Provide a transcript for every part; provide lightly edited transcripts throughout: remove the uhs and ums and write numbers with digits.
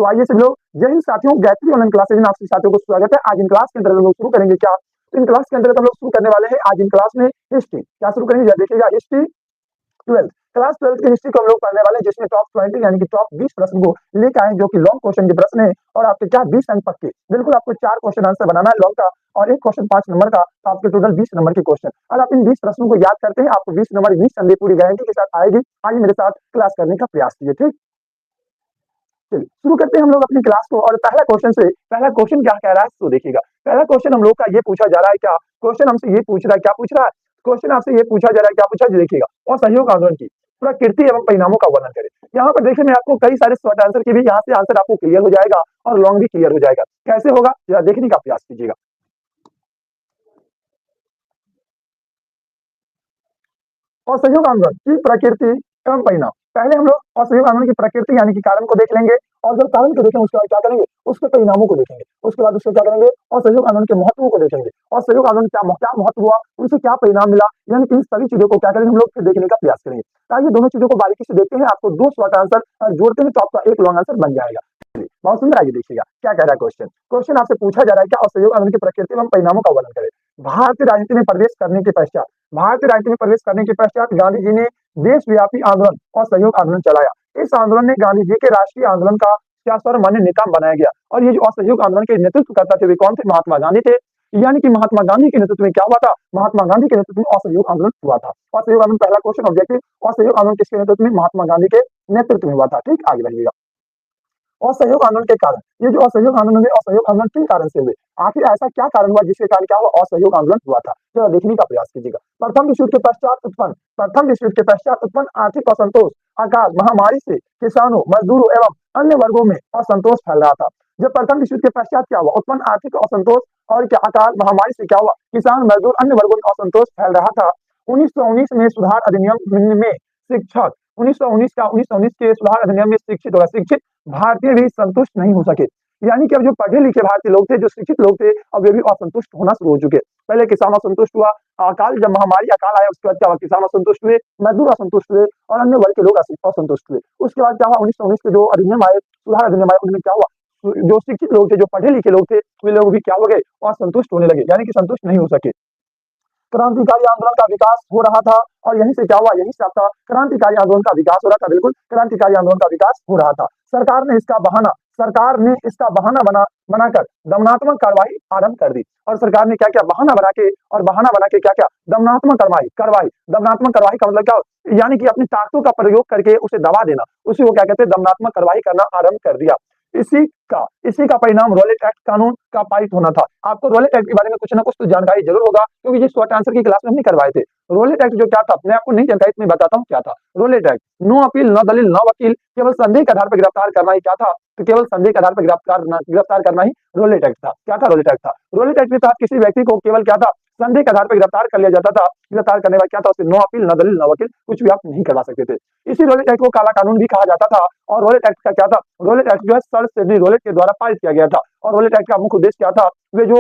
तो आइए सब लोग, जय हिंद साथियों, गायत्री ऑनलाइन क्लासेज में आप सभी साथियों को स्वागत है। आज इन क्लास के अंदर हम लोग शुरू करेंगे क्या, तो इन क्लास के अंदर हम लोग शुरू करने वाले हैं आज इन क्लास में हिस्ट्री। क्या शुरू करेंगे, देखिएगा हिस्ट्री 12 क्लास 12 की हिस्ट्री को हम लोग पढ़ने वाले हैं, जिसमें टॉप 20 यानी कि टॉप 20 प्रश्न को लेकर आए, जो कि लॉन्ग क्वेश्चन के प्रश्न है। और आपके क्या 20 अंक पक्के, बिल्कुल आपको 4 क्वेश्चन आंसर बनाना है लॉन्ग का, और एक क्वेश्चन 5 नंबर का, तो आपके टोटल 20 नंबर के क्वेश्चन। और आप इन 20 प्रश्नों को याद करते हैं, आपको 20 नंबर निस्संदेह पूरी गारंटी के साथ आएगी। आइए मेरे साथ क्लास करने का प्रयास कीजिए। ठीक, चलिए शुरू करते हैं हम लोग अपनी क्लास को। और पहला क्वेश्चन से, पहला क्वेश्चन क्या कह रहा है तो देखिएगा। पहला क्वेश्चन हम लोग का ये पूछा जा रहा है, क्या क्वेश्चन हमसे ये पूछ रहा है, क्या पूछ रहा है क्वेश्चन आपसे ये पूछा जा रहा है, क्या पूछा देखिएगा, और सहयोग आंदोलन की प्रकृति एवं परिणामों का वर्णन करें। यहाँ पर देखिए, मैं आपको कई सारे शॉर्ट आंसर की भी यहाँ से आंसर आपको क्लियर हो जाएगा, और लॉन्ग भी क्लियर हो जाएगा। कैसे होगा जरा देखने का प्रयास कीजिएगा। असहयोग आंदोलन की प्रकृति एवं परिणाम। पहले हम लोग असहयोग आंदोलन की प्रकृति यानी कि कारण को देख लेंगे, और जब कारण को देखेंगे उसके बाद क्या करेंगे, उसके परिणामों को देखेंगे। उसके बाद उसको क्या करेंगे, असहयोग आंदोलन के महत्व को देखेंगे, और सहयोग आंदोलन क्या क्या महत्व हुआ, उनसे क्या परिणाम मिला, यानी कि इन सभी चीजों को क्या करेंगे हम लोग फिर देखने का प्रयास करेंगे। आइए दोनों चीजों को बारीकी से देखते हैं, आपको 2 शॉर्ट आंसर जोड़ते हैं तो आपका एक लॉन्ग आंसर बन जाएगा। बहुत सुंदर, आइए देखिएगा क्या कह रहा है क्वेश्चन। क्वेश्चन आपसे पूछा जा रहा है, क्या असहयोग आंदोलन की प्रकृति एवं परिणामों का वर्णन करें। भारतीय राजनीति में प्रवेश करने के पश्चात, भारतीय राजनीति में प्रवेश करने के पश्चात गांधी जी ने देशव्यापी आंदोलन और सहयोग आंदोलन चलाया। इस आंदोलन ने गांधी जी के राष्ट्रीय आंदोलन का क्या सर्वमान्य नेता बनाया गया। और ये जो असहयोग आंदोलन के नेतृत्व करता थे वे कौन थे, महात्मा गांधी थे। यानी कि महात्मा गांधी के नेतृत्व में क्या हुआ था, महात्मा गांधी के नेतृत्व में असहयोग आंदोलन हुआ था। असहयोग आंदोलन पहला क्वेश्चन ऑब्जेक्टिव, असहयोग आंदोलन किसके नेतृत्व में, महात्मा गांधी के नेतृत्व में हुआ था। ठीक, आगे बढ़िएगा। असहयोग आंदोलन के कारण, ये जो असहयोग आंदोलन है, असहयोग आंदोलन किन कारण से हुए, आखिर ऐसा क्या कारण हुआ जिसके कारण क्या हुआ, असहयोग आंदोलन हुआ था, जरा देखने का प्रयास कीजिएगा। प्रथम विश्व युद्ध के पश्चात उत्पन्न, प्रथम विश्व युद्ध के पश्चात उत्पन्न आर्थिक असंतोष, अकाल, महामारी से किसानों, मजदूरों एवं अन्य वर्गों में असंतोष फैल रहा था। जब प्रथम विश्व युद्ध के पश्चात क्या हुआ, उत्पन्न आर्थिक असंतोष और क्या अकाल महामारी से क्या हुआ, किसान मजदूर अन्य वर्गों में असंतोष फैल रहा था। 1919 में सुधार अधिनियम में शिक्षक, 1919 के सुधार अधिनियम में शिक्षित भारतीय भी संतुष्ट नहीं हो सके। यानी कि अब जो पढ़े लिखे भारतीय लोग थे, जो शिक्षित लोग थे, अब वे भी असंतुष्ट होना शुरू हो चुके। पहले किसान असंतुष्ट हुआ, अकाल जब महामारी अकाल आया उसके बाद क्या हुआ, किसान असंतुष्ट हुए, मजदूर असंतुष्ट हुए, और अन्य वर्ग के लोग असंतुष्ट हुए। उसके बाद क्या हुआ, 1919 के जो अधिनियम आए, सुधार अधिनियम आए, उनमें क्या हुआ, जो शिक्षित लोग थे, जो पढ़े लिखे लोग थे, वे लोग भी क्या हो गए, असंतुष्ट होने लगे, यानी कि संतुष्ट नहीं हो सके। क्रांतिकारी आंदोलन का विकास हो रहा था, और यहीं से क्या हुआ, यहीं से आपका क्रांतिकारी आंदोलन का विकास हो रहा था। बिल्कुल, क्रांतिकारी आंदोलन का विकास हो रहा था। सरकार ने इसका बहाना बनाकर दमनात्मक कार्रवाई आरंभ कर दी। और सरकार ने क्या क्या बहाना बना के क्या क्या दमनात्मक कार्रवाई का मतलब क्या, यानी कि अपनी ताकतों का प्रयोग करके उसे दबा देना, उसी को क्या कहते हैं, दमनात्मक कार्रवाई करना आरंभ कर दिया। इसी का परिणाम रॉलेट एक्ट कानून का पारित होना था। आपको रॉलेट एक्ट के बारे में कुछ ना कुछ तो जानकारी जरूर होगा, क्योंकि ये शॉर्ट आंसर की क्लास में नहीं करवाए थे। रॉलेट एक्ट जो क्या था, मैं आपको नहीं जानकारी मैं बताता हूँ क्या था। रॉलेट एक्ट, नो अपील, न दलील, न वकील, केवल संदेह के आधार पर गिरफ्तार करना ही क्या था, तो केवल संदेह के आधार पर गिरफ्तार करना ही रॉलेट एक्ट था। क्या था, रॉलेट एक्ट था। रॉलेट एक्ट के तहत किसी व्यक्ति को केवल क्या था, संदेह के आधार पर गिरफ्तार कर लिया जाता था। गिरफ्तार करने के बाद क्या था, उसे नो अपील, न दलील, न वकील, कुछ भी आप नहीं करवा सकते थे। इसी रॉलेट एक्ट को काला कानून भी कहा जाता था। और रॉलेट एक्ट का क्या था, रॉलेट एक्ट जो है सर सिडनी रॉलेट के द्वारा पारित किया गया था। और रॉलेट एक्ट का मुख्य उद्देश्य क्या था, वे जो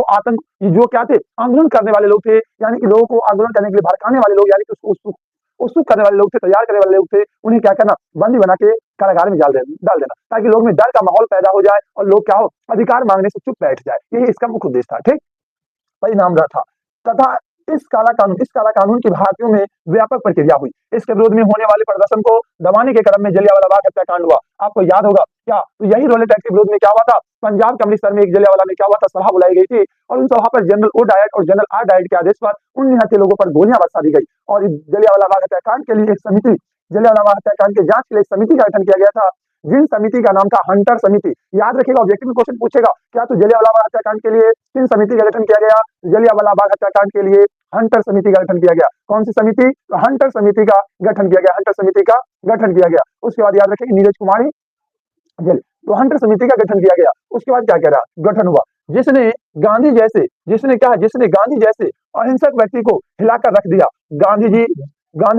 जो क्या थे, आंदोलन करने वाले लोग थे, यानी कि लोगों को आंदोलन करने के लिए भड़काने वाले लोग, यानी कि उसको उत्सुक करने वाले लोग थे, तैयार करने वाले लोग थे, उन्हें क्या करना, बंदी बना के कारागार में डाल देना, ताकि लोग में डर का माहौल पैदा हो जाए, और लोग क्या हो, अधिकार मांगने से चुप बैठ जाए। यही इसका मुख्य उद्देश्य था। ठीक, परिणाम रहा था। तथा इस काला कानून की भारतीयों में व्यापक प्रक्रिया हुई। इसके विरोध में होने वाले प्रदर्शन को दबाने के क्रम में जलियांवाला बाग हत्याकांड हुआ। आपको याद होगा क्या, तो यही रॉलेट एक्ट के विरोध में क्या हुआ था, पंजाब के अमृतसर में एक जलियांवाला में क्या हुआ था, सभा बुलाई गई थी, और उन सभा पर जनरल ओ डायट और जनरल आर डायट के आदेश पर उन निहत्थे लोगों पर गोलियां बरसा दी गई। और जलियांवाला बाग हत्याकांड के लिए एक समिति, जलियांवाला बाग हत्याकांड के जांच के लिए एक समिति का गठन किया गया था, जिन समिति का नाम था हंटर समिति। याद रखिएगा, ऑब्जेक्टिव में क्वेश्चन पूछेगा, क्या तो जलियांवाला बाग हत्याकांड के लिए किन समिति का गठन किया गया, जलियांवाला बाग हत्याकांड के लिए हंटर समिति का गठन किया गया। कौन सी समिति, हंटर समिति का गठन किया गया, हंटर समिति का गठन किया गया। उसके बाद याद रखेंगे नीरज कुमारी जेल, तो हंटर समिति का गठन किया गया। उसके बाद क्या कह रहा, गठन हुआ जिसने गांधी जैसे अहिंसक व्यक्ति को हिलाकर रख दिया। गांधी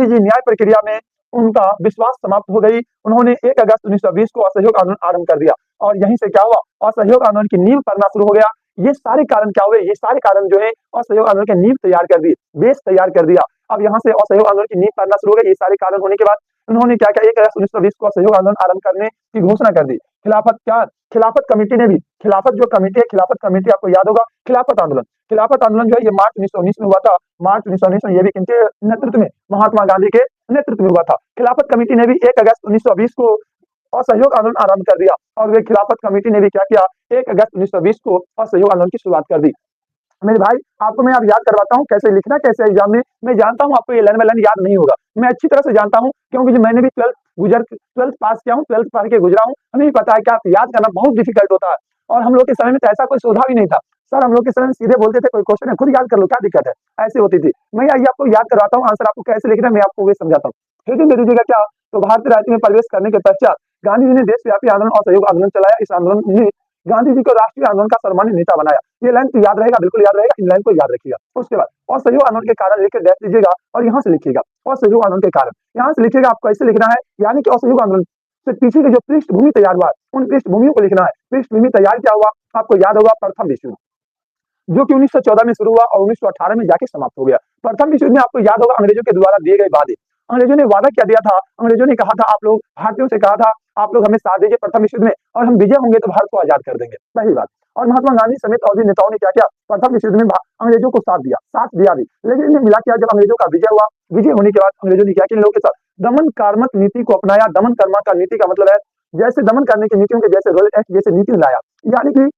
जी न्याय प्रक्रिया में उनका विश्वास समाप्त हो गई। उन्होंने 1 अगस्त 1920 को असहयोग आंदोलन आरंभ कर दिया, और यहीं से क्या हुआ, असहयोग आंदोलन की नींव पड़ना शुरू हो गया। ये सारे कारण क्या हुए, ये सारे कारण जो है असहयोग आंदोलन की नींव तैयार कर दी, बेस तैयार कर दिया। अब यहाँ से असहयोग आंदोलन की नींव पड़ना शुरू हो गई। ये सारे कारण होने के बाद उन्होंने क्या किया, 1 अगस्त 1920 को असहयोग आंदोलन आरंभ करने की घोषणा कर दी। खिलाफत क्या खिलाफत कमेटी ने भी, खिलाफत जो कमेटी है, खिलाफत कमेटी आपको याद होगा, खिलाफत आंदोलन जो है ये मार्च 1919 में हुआ था। मार्च 1919 में ये भी किनके नेतृत्व में, महात्मा गांधी के नेतृत्व में हुआ था। खिलाफत कमेटी ने भी 1 अगस्त 1920 को असहयोग आंदोलन आरंभ कर दिया, और वे खिलाफत कमेटी ने भी क्या किया, 1 अगस्त 1920 को असहयोग आंदोलन की शुरुआत कर दी। मेरे भाई आपको मैं अब याद करवाता हूँ कैसे लिखना, कैसे एग्जाम में, मैं जानता हूँ आपको ये लाइन बाय लाइन याद नहीं होगा, मैं अच्छी तरह से जानता हूँ, क्योंकि जो मैंने भी 12th पास किया हूँ, 12th पढ़ के गुजरा हूँ, हमें भी पता है कि आप याद करना बहुत डिफिकल्ट होता है। और हम लोग के समय में तो ऐसा कोई सुविधा भी नहीं था, सर हम लोग के समय में सीधे बोलते थे कोई क्वेश्चन है खुद याद कर लो, क्या दिक्कत है, ऐसी होती थी। मैं आइए आपको याद करवाता हूँ, आंसर आपको कैसे लिखना है मैं आपको वे समझाता हूँ। हेडिंग दे दीजिएगा क्या, तो भारतीय राजनीति में प्रवेश करने के पश्चात गांधी जी ने देशव्यापी आंदोलन और सहयोग आंदोलन चलाया। इस आंदोलन ने गांधी जी को राष्ट्रीय आंदोलन का सर्वमान्य नेता बनाया। ये लाइन तो याद रहेगा, बिल्कुल याद रहेगा, इन लाइन को याद रखिएगा। उसके बाद असहयोग आंदोलन के कारण लिख के डैश दीजिएगा, और यहाँ से लिखिएगा असहयोग आंदोलन के कारण, यहाँ से लिखिएगा आपको कैसे लिखना है, यानी कि असहयोग आंदोलन से पीछे की जो पृष्ठभूमि तैयार हुआ उन पृष्ठभूमियों को लिखना है। पृष्ठभूमि तैयार क्या हुआ, आपको याद होगा, प्रथम विश्व युद्ध, जो कि 1914 में शुरू हुआ और 1918 में जाके समाप्त हो गया। प्रथम विश्व युद्ध में आपको याद होगा अंग्रेजों के द्वारा दिए गए वादे, अंग्रेजों ने वादा क्या दिया था, अंग्रेजों ने कहा था आप लोग भारतीयों से कहा था आप लोग हमें साथ दीजिए प्रथम विश्व युद्ध में, और हम विजय होंगे तो भारत को आजाद कर देंगे, पहली बात। और महात्मा गांधी समेत और भी नेताओं ने क्या किया, प्रथम विश्व युद्ध में अंग्रेजों को साथ दिया भी, लेकिन इन्हें मिला क्या, जब अंग्रेजों का विजय हुआ, विजय होने के बाद अंग्रेजों ने क्या किया, इन लोगों के साथ दमन कार्मक नीति को अपनाया। दमन कर्मा का नीति का मतलब है जैसे दमन करने की नीतियों के जैसे रोल एक्ट जैसे नीति लाया, यानी कि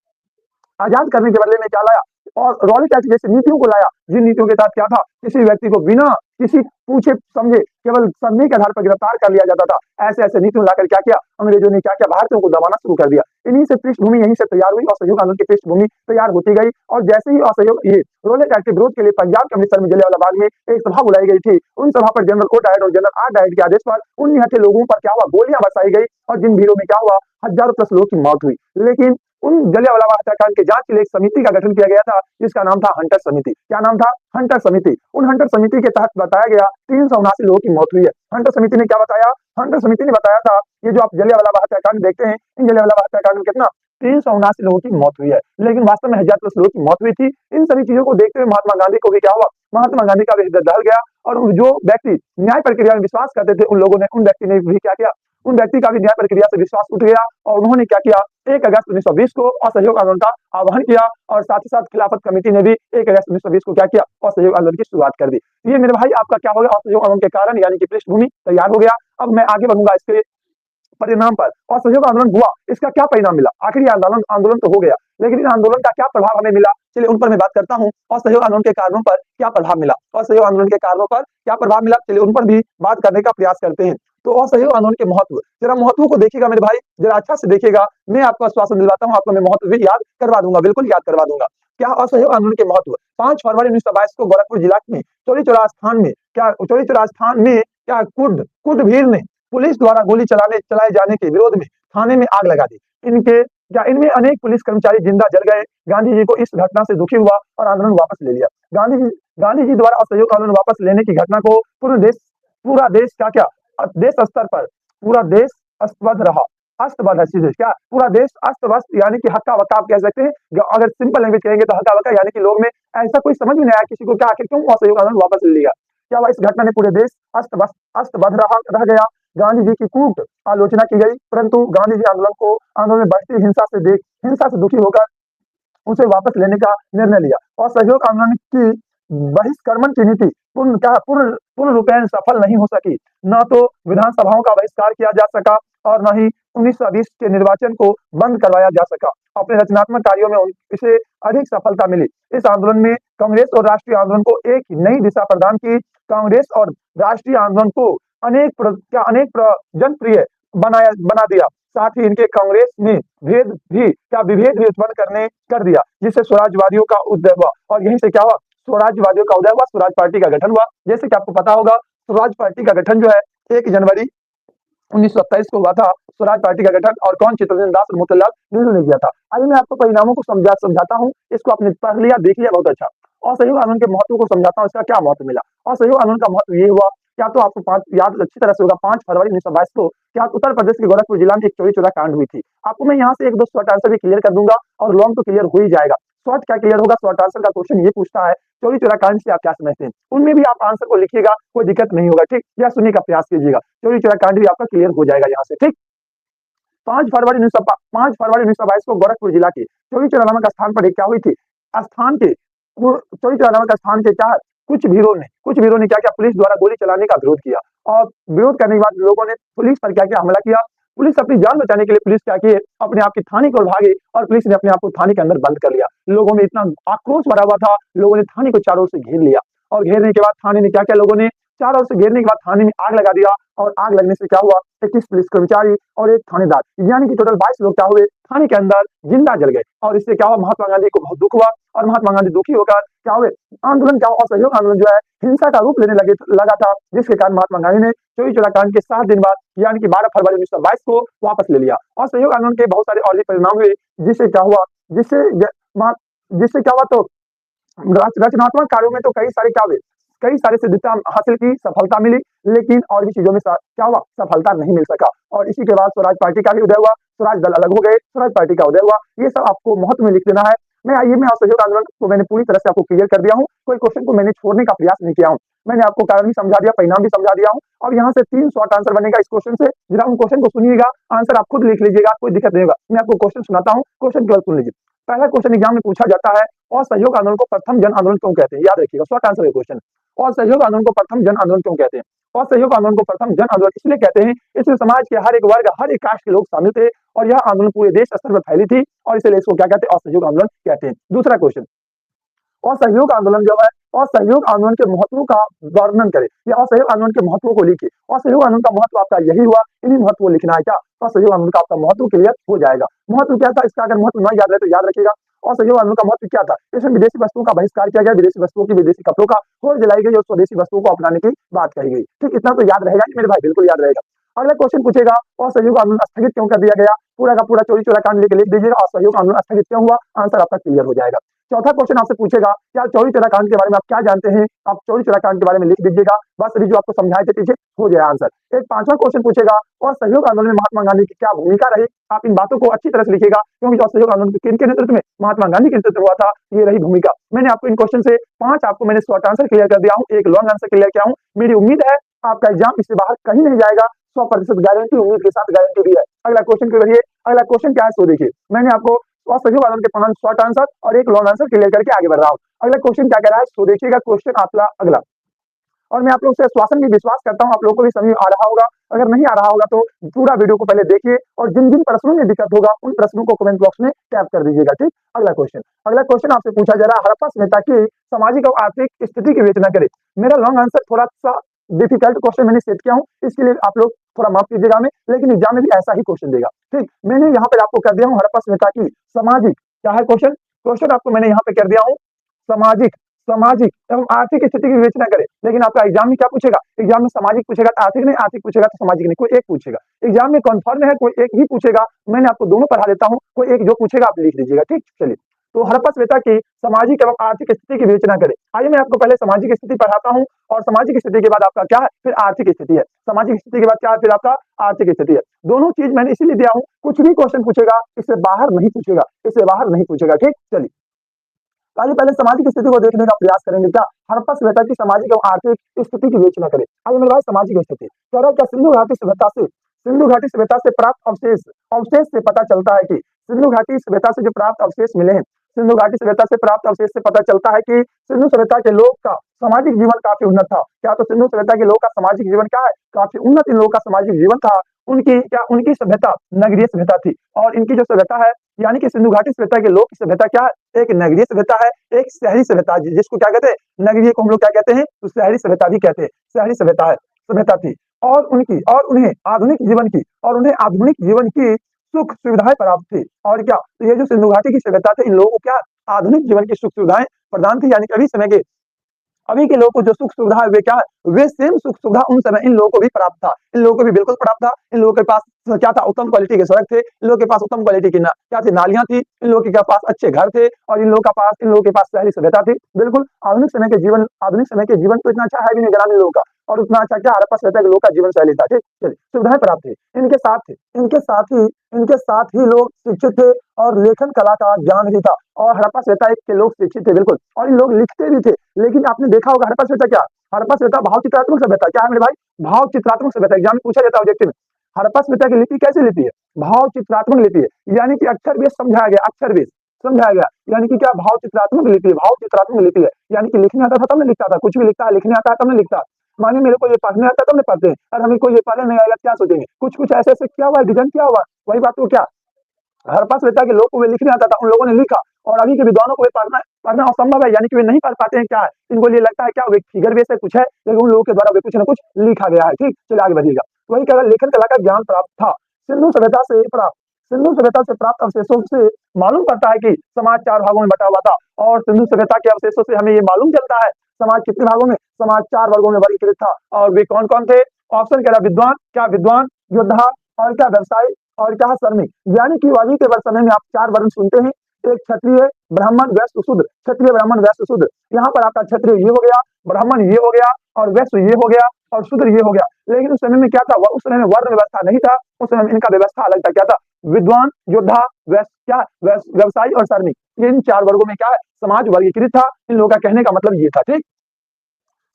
आजाद करने के बदले में क्या लाया, और रॉलेट एक्ट जैसी नीतियों को लाया, जिन नीतियों के तहत क्या था, किसी व्यक्ति को बिना किसी पूछे समझे केवल संदेह के आधार पर गिरफ्तार कर लिया जाता था। ऐसे ऐसे नीतियों लाकर क्या किया अंग्रेजों ने, क्या किया, भारतीयों को दबाना शुरू कर दिया। इन्हीं से पृष्ठभूमि यहीं से तैयार हुई, असहयोग आंदोलन की पृष्ठभूमि तैयार होती गई। और जैसे ही असहयोग ये रोलेट एक्ट के विरोध के लिए पंजाब के अमृतसर में जलियांवाला बाग में एक सभा बुलाई गई थी, उन सभा पर जनरल ओ डायट और जनरल आर डायट के आदेश पर उन निहत्थे लोगों पर क्या हुआ, गोलियां बरसाई गई, और जिन भीड़ों में क्या हुआ, हजारों प्लस लोगों की मौत हुई। लेकिन उन जलियांवाला बाग हत्याकांड के जांच के लिए एक समिति का गठन किया गया था, जिसका नाम था हंटर समिति। क्या नाम था, हंटर समिति। उन हंटर समिति के तहत बताया गया 379 लोगों की मौत हुई है। हंटर समिति ने क्या बताया, हंटर समिति ने बताया था ये जो आप जलियांवाला बाग हत्याकांड देखते हैं, इन जलियांवाला बाग हत्याकांड में कितना 379 लोगों की मौत हुई है, लेकिन वास्तव में 1000 प्लस लोगों की मौत हुई थी। इन सभी चीजों को देखते हुए महात्मा गांधी को भी क्या हुआ, महात्मा गांधी का भी हृदय दहल गया, और जो व्यक्ति न्याय प्रक्रिया में विश्वास करते थे उन लोगों ने, उन व्यक्ति ने भी क्या किया, उन व्यक्ति का भी न्याय प्रक्रिया से विश्वास उठ गया, और उन्होंने क्या किया, 1 अगस्त 1920 को असहयोग आंदोलन का आह्वान किया, और साथ ही साथ खिलाफत कमेटी ने भी 1 अगस्त 1920 को क्या किया, असहयोग आंदोलन की शुरुआत कर दी। ये मेरे भाई आपका क्या हो गया, असहयोग आंदोलन के कारण, यानी कि पृष्ठभूमि तैयार हो गया। अब मैं आगे बढ़ूंगा इसके परिणाम पर। असहयोग आंदोलन हुआ, इसका क्या परिणाम मिला, आखिर ये आंदोलन आंदोलन तो हो गया, लेकिन इन आंदोलन का क्या प्रभाव हमें मिला, चलिए उन पर मैं बात करता हूँ। असहयोग आंदोलन के कारणों पर क्या प्रभाव मिला, असहयोग आंदोलन के कारणों पर क्या प्रभाव मिला, चलिए उन पर भी बात करने का प्रयास करते हैं। तो असहयोग आंदोलन के महत्व, जरा महत्व को देखिएगा मेरे भाई, जरा अच्छा से देखिएगा, मैं आपको आश्वासन दिलाता हूँ, आपको मैं महत्व भी याद करवा दूंगा, बिल्कुल याद करवा दूंगा। क्या असहयोग आंदोलन के महत्व, 5 फरवरी 1922 को गोरखपुर जिला में चौरी चौरा स्थान में क्या कुड भीड़ ने पुलिस द्वारा गोली चलाए जाने के विरोध में थाने में आग लगा दी। इनमें अनेक पुलिस कर्मचारी जिंदा जल गए। गांधी जी को इस घटना से दुखी हुआ और आंदोलन वापस ले लिया। गांधी जी द्वारा असहयोग आंदोलन वापस लेने की घटना को पूरा देश क्या देश स्तर पर पूरा देश अस्तबद्ध रहा। अस्तबद्ध है चीजें, क्या पूरा देश अस्त व्यस्त, यानी कि हक्का बक्का आप कह सकते हैं। अगर सिंपल लैंग्वेज कहेंगे तो हक्का बक्का, यानी कि लोग में ऐसा कोई समझ में नहीं आया किसी को, क्या आखिर क्यों असहयोग आंदोलन वापस ले लिया, क्या हुआ, इस घटना ने पूरे देश अस्तबद्ध रह गया। गांधी जी की कूट आलोचना की गई, परंतु गांधी जी आंदोलन में बढ़ती हिंसा से दुखी होकर उसे वापस लेने का निर्णय लिया। और सहयोग आंदोलन की बहिष्करण की नीति पूर्ण रूपेण सफल नहीं हो सकी। न तो विधानसभाओं का बहिष्कार किया जा सका, और न ही 1920 के निर्वाचन को बंद करवाया जा सका। अपने रचनात्मक कार्यों में इसे अधिक सफलता मिली। इस आंदोलन में कांग्रेस और राष्ट्रीय आंदोलन को एक नई दिशा प्रदान की। कांग्रेस और राष्ट्रीय आंदोलन को अनेक जनप्रिय बना दिया। साथ ही इनके कांग्रेस में विभेद भी उत्पन्न कर दिया, जिससे स्वराज्यवादियों का उदय हुआ। और यहीं से क्या हुआ, स्वराज्यवादियों का उदय हुआ, स्वराज पार्टी का गठन हुआ। जैसे कि आपको पता होगा, स्वराज पार्टी का गठन जो है 1 जनवरी 1927 को हुआ था, स्वराज पार्टी का गठन। और कौन, चित्तरंजन दास और मोतीलाल नेहरू ने किया था। आइए मैं आपको परिणामों को समझाता हूँ। इसको आपने पढ़ लिया, देख लिया, बहुत अच्छा। असहयोग आंदोलन के महत्व को समझाता हूँ, इसका क्या महत्व मिला। असहयोग आंदोलन का महत्व ये हुआ, क्या तो आपको याद अच्छी तरह से होगा, 5 फरवरी 1922 को क्या उत्तर प्रदेश के गोरखपुर जिला में एक चौरी चौरा कांड हुई थी। आपको मैं यहाँ से 1-2 शॉर्ट आंसर भी क्लियर कर दूंगा, और लॉन्ग तो क्लियर हो ही जाएगा। शॉर्ट क्या क्लियर होगा, शॉर्ट आंसर का क्वेश्चन ये पूछता है चौरी चौरा कांड से आप क्या समझते हैं, उनमें भी आप आंसर को लिखिएगा, कोई दिक्कत नहीं होगा, ठीक, या सुनने का प्रयास कीजिएगा, चौरी चौरा कांड भी आपका क्लियर हो जाएगा यहाँ से, ठीक। 5 फरवरी 1922 को गोरखपुर जिला के चौरी चौरा नामक स्थान पर एक क्या हुई थी? स्थान के चौरी चौरा नामक स्थान के क्या कुछ वीरों ने क्या किया? पुलिस द्वारा गोली चलाने का विरोध किया और विरोध करने के बाद लोगों ने पुलिस पर क्या किया? हमला किया। पुलिस अपनी जान बचाने के लिए पुलिस क्या किए? अपने आप की थाने की ओर भागे और पुलिस ने अपने आप को थाने के अंदर बंद कर लिया। लोगों में इतना आक्रोश भरा हुआ था, लोगों ने थाने को चारों ओर से घेर लिया और घेरने के बाद थाने में क्या किया? लोगों ने चारों ओर से घेरने के बाद थाने में आग लगा दिया और आग लगने से क्या हुआ? 21 पुलिस कर्मचारी और एक थानेदार यानी कि टोटल 22 लोग क्या हुए? थाने के अंदर जिंदा जल गए और इससे क्या हुआ? महात्मा गांधी को बहुत दुःख हुआ और महात्मा गांधी दुखी होकर क्या हुए? आंदोलन क्या हुआ? असहयोग आंदोलन जो है हिंसा का रूप लेने लगा था, जिसके कारण महात्मा गांधी ने चौरी चौरा कांड के 7 दिन बाद यानी कि 12 फरवरी 1922 को वापस ले लिया। असहयोग आंदोलन के बहुत सारे और भी परिणाम हुए, जिससे क्या हुआ? जिससे क्या हुआ? तो रचनात्मक कार्यों में तो कई सारे सिद्धता हासिल की, सफलता मिली, लेकिन और भी चीजों में क्या हुआ? सफलता नहीं मिल सका और इसी के बाद स्वराज पार्टी का भी उदय हुआ, स्वराज दल अलग हो गए, स्वराज पार्टी का उदय हुआ। ये सब आपको महत्व में लिख देना है। मैं असहयोग आंदोलन को मैंने पूरी तरह से आपको क्लियर कर दिया हूँ, कोई क्वेश्चन को मैंने छोड़ने का प्रयास नहीं किया हूँ। मैंने आपको कारण भी समझा दिया, परिणाम भी समझा दिया हूँ और यहाँ से 3 शॉर्ट आंसर बनेगा इस क्वेश्चन से। जरा उन क्वेश्चन को सुनिएगा, आंसर आप खुद लिख लीजिएगा, कोई दिक्कत नहीं होगा। मैं आपको क्वेश्चन सुनाता हूँ, क्वेश्चन केवल सुन लीजिए। पहला क्वेश्चन एग्जाम में पूछा जाता है, असहयोग आंदोलन को प्रथम जन आंदोलन क्यों कहते हैं? याद रखिएगा, शॉर्ट आंसर है क्वेश्चन। असहयोग आंदोलन को प्रथम जन आंदोलन क्यों कहते हैं? असहयोग आंदोलन को प्रथम जन आंदोलन इसलिए कहते हैं, इसमें समाज के हर एक वर्ग, हर एक कास्ट के लोग शामिल थे और यह आंदोलन पूरे देश स्तर पर फैली थी और इसलिए इसको क्या कहते हैं? असहयोग आंदोलन कहते हैं। दूसरा क्वेश्चन, असहयोग आंदोलन जो है, असहयोग आंदोलन के महत्व का वर्णन करें या असहयोग आंदोलन के महत्व को लिखिए। असहयोग आंदोलन का महत्व आपका यही हुआ, इन्हीं महत्व को लिखना है क्या? असहयोग आंदोलन का आपका महत्व क्लियर हो जाएगा। महत्व क्या था? इसका अगर महत्व न याद रहे तो याद रखिएगा। असहयोग आंदोलन का महत्व क्या था? इसमें विदेशी वस्तुओं का बहिष्कार किया गया, विदेशी वस्तुओं की, विदेशी कपड़ों का होड़ जलाई गई और स्वदेशी वस्तुओं को अपनाने की बात कही गई। ठीक, इतना तो याद रहेगा मेरे भाई, बिल्कुल याद रहेगा। अगला क्वेश्चन पूछेगा, असहयोग आंदोलन स्थगित क्यों कर दिया गया? पूरा का पूरा चौरी चौरा कांड लेके लिख दीजिएगा, असहयोग आंदोलन स्थगित क्यों हुआ? आंसर आपका क्लियर हो जाएगा। चौथा क्वेश्चन आपसे पूछेगा, क्या चौरी चौरा कांड के बारे में आप क्या जानते हैं? आप चौरी चौरा कांड के बारे में लिख दीजिएगा, बस अभी जो आपको समझाए थे पीछे हो जाए आंसर। एक पांचवा क्वेश्चन पूछेगा, और सहयोग आंदोलन में महात्मा गांधी की क्या भूमिका रही? आप इन बातों को अच्छी तरह से लिखिएगा, क्योंकि जो असहयोग आंदोलन किनके नेतृत्व में? महात्मा गांधी के नेतृत्व हुआ था, ये रही भूमिका। मैंने आपको इन क्वेश्चन से 5 आपको मैंने शॉर्ट आंसर क्लियर कर दिया हूँ, एक लॉन्ग आंसर क्लियर किया हूँ। मेरी उम्मीद है आपका एग्जाम इससे बाहर कहीं नहीं जाएगा, 100% गारंटी, उम्मीद के साथ गारंटी भी है। अगला क्वेश्चन के बढ़िए, अगला क्वेश्चन क्या है सो देखिए। मैंने आपको असहयोग आंदोलन के 5 शॉर्ट आंसर और एक लॉन्ग आंसर क्लियर करके आगे बढ़ रहा हूँ। अगला क्वेश्चन क्या कह रहा है सो देखिएगा, क्वेश्चन आपका अगला। और मैं आप लोग से आश्वासन भी विश्वास करता हूँ आप लोगों को भी समझ आ रहा होगा। अगर नहीं आ रहा होगा तो पूरा वीडियो को पहले देखिए और जिन जिन प्रश्नों में दिक्कत होगा उन प्रश्नों को कमेंट बॉक्स में टैप कर दीजिएगा। ठीक, अगला क्वेश्चन आपसे पूछा जा रहा है, हड़प्पा सभ्यता की सामाजिक और आर्थिक स्थिति की विवेचना करें। मेरा लॉन्ग आंसर थोड़ा सा डिफिकल्ट क्वेश्चन मैंने सेट किया हूँ, इसके लिए आप लोग थोड़ा माफ कीजिएगा हमें, लेकिन एग्जाम में भी ऐसा ही क्वेश्चन देगा। ठीक, मैंने यहाँ पर आपको कर दिया हूँ हड़प्पा सभ्यता की सामाजिक, क्या है क्वेश्चन? क्वेश्चन आपको मैंने यहाँ पे कर दिया हूँ सामाजिक एवं आर्थिक स्थिति की विवेचना करें। लेकिन आपका एग्जाम में क्या पूछेगा? एग्जाम में सामाजिक पूछेगा तो आर्थिक नहीं, आर्थिक पूछेगा तो सामाजिक नहीं, कोई एक पूछेगा। एग्जाम में कन्फर्म है कोई एक ही पूछेगा। मैंने आपको दोनों पढ़ा देता हूँ, कोई एक जो पूछेगा आप लिख दीजिएगा। ठीक, चलिए, तो हड़प्पा सभ्यता की सामाजिक एवं आर्थिक स्थिति की विवेचना करें। आइए मैं आपको पहले सामाजिक स्थिति पढ़ाता हूँ और सामाजिक स्थिति के बाद आपका क्या है, फिर आर्थिक स्थिति है। सामाजिक स्थिति के बाद क्या है, फिर आपका आर्थिक स्थिति है। दोनों चीज मैंने इसीलिए दिया हूँ, कुछ भी क्वेश्चन पूछेगा इससे बाहर नहीं पूछेगा। ठीक, चलिए, आइए पहले सामाजिक स्थिति को देखने का प्रयास करेंगे। क्या हड़प्पा सभ्यता की सामाजिक एवं आर्थिक स्थिति की विवेचना करें। आइए मेरे भाई, सामाजिक स्थिति कह रहा है क्या सिंधु घाटी सभ्यता से प्राप्त अवशेष से पता चलता है कि सिंधु घाटी सभ्यता से जो प्राप्त अवशेष मिले हैं, सिंधु घाटी सभ्यता से प्राप्त अवशेष से पता चलता है कि सिंधु सभ्यता के लोग का सामाजिक जीवन काफी उन्नत था। क्या तो सिंधु सभ्यता के लोग का सामाजिक जीवन क्या है, काफी उन्नत इन लोगों का सामाजिक जीवन था। उनकी सभ्यता नगरीय सभ्यता थी और इनकी जो सभ्यता है यानी कि सिंधु घाटी सभ्यता के लोग की सभ्यता क्या है, एक नगरीय सभ्यता है, एक शहरी सभ्यता, जिसको क्या कहते हैं, नगरीय को हम लोग क्या कहते हैं, तो शहरी सभ्यता भी कहते हैं। शहरी सभ्यता थी और उन्हें आधुनिक जीवन की सुख सुविधाएं प्राप्त थी। और क्या, तो ये जो सिंधु घाटी की सभ्यता थी, इन लोगों को क्या आधुनिक जीवन की सुख सुविधाएं प्रदान थी। यानी कि अभी के लोगों को जो सुख सुविधा है वे क्या है, वे सेम सुख सुविधा उन समय इन लोगों को भी प्राप्त था। इन लोगों को भी बिल्कुल प्राप्त था। इन लोगों के पास क्या था, उत्तम क्वालिटी के सड़क थे, इन लोगों के पास उत्तम क्वालिटी की क्या थी, नालियां थी, इन लोगों के पास अच्छे घर थे और इन लोगों के पास शहरी सभ्यता थी। बिल्कुल आधुनिक समय के जीवन तो इतना अच्छा है भी नहीं ग्रामीण लोगों का, और उतना अच्छा क्या हड़प्पा सभ्यता के लोग का जीवन शैली था। ठीक, चलिए, सुविधाएं प्राप्त थी। इनके साथ ही लोग शिक्षित थे और लेखन कला का ज्ञान भी था। और हड़प्पा सभ्यता के लोग शिक्षित थे बिल्कुल, और इन लोग लिखते भी थे। लेकिन आपने देखा होगा हड़प्पा सभ्यता क्या, हड़प्पा सभ्यता भाव चित्रात्मक सभ्यता क्या है मेरे भाई, भाव चित्रात्मक सभ्यता। एग्जाम में पूछा जाता है ऑब्जेक्टिव में, हड़प्पा सभ्यता की लिपि कैसी लिपि है? भाव चित्रात्मक लिपि है, यानी कि अक्षर बेस समझाया गया, अक्षर बेस समझाया गया, यानी कि क्या भाव चित्रात्मक लिपि है, भाव चित्रात्मक लिपि है, यानी कि लिखने आता था तब मैं लिखता था, कुछ भी लिखता है लिखने आता है तब मैं लिखता। मानिए मेरे को ये पढ़ने आता है तब मैं पढ़ते हैं, और हमें कोई ये पढ़ने नहीं आएगा क्या सोचेंगे? कुछ कुछ ऐसे ऐसे क्या हुआ, डिजाइन क्या हुआ, वही बात तो क्या हड़प्पा सभ्यता के लोग को वे लिखने आता था, उन लोगों ने लिखा, और अभी के विद्वानों को वे पढ़ना पढ़ना असंभव है, यानी कि वे नहीं पढ़ पाते हैं, क्या है इनको लिए लगता है क्या वे फिगर बेस है कुछ है, लेकिन उन लोगों के द्वारा वे कुछ ना कुछ लिखा गया है। ठीक, चलिए आगे बढ़िएगा। वही कला लेखन कला का ज्ञान प्राप्त था सिंधु सभ्यता से प्राप्त, सिंधु सभ्यता से प्राप्त अवशेषों से मालूम पड़ता है कि समाज 4 भागों में बटा हुआ था, और सिंधु सभ्यता के अवशेषों से हमें ये मालूम चलता है समाज कितने भागों में, समाज 4 वर्गों में वर्गीकृत था। और वे कौन कौन थे? ऑप्शन कह रहा विद्वान, क्या विद्वान, योद्धा, और क्या व्यवसायी, और क्या श्रमिक। यानी कि अभी के समय में आप 4 वर्ण सुनते हैं, एक क्षत्रिय, ब्राह्मण, वैश्य, शूद्र, क्षत्रिय, ब्राह्मण, वैश्य, शूद्र। यहाँ पर आपका क्षत्रिय ये हो गया, ब्राह्मण ये हो गया, और वैश्य ये हो गया, और शूद्र ये हो गया। लेकिन उस समय में क्या था, उस समय में वर्ण व्यवस्था नहीं था, उस समय में इनका व्यवस्था अलग था। क्या था? विद्वान, योद्धा, व्यवसायी और श्रमिक, ये इन 4 वर्गों में क्या है, समाज वर्गीकृत था। इन लोगों का कहने का मतलब ये था। ठीक,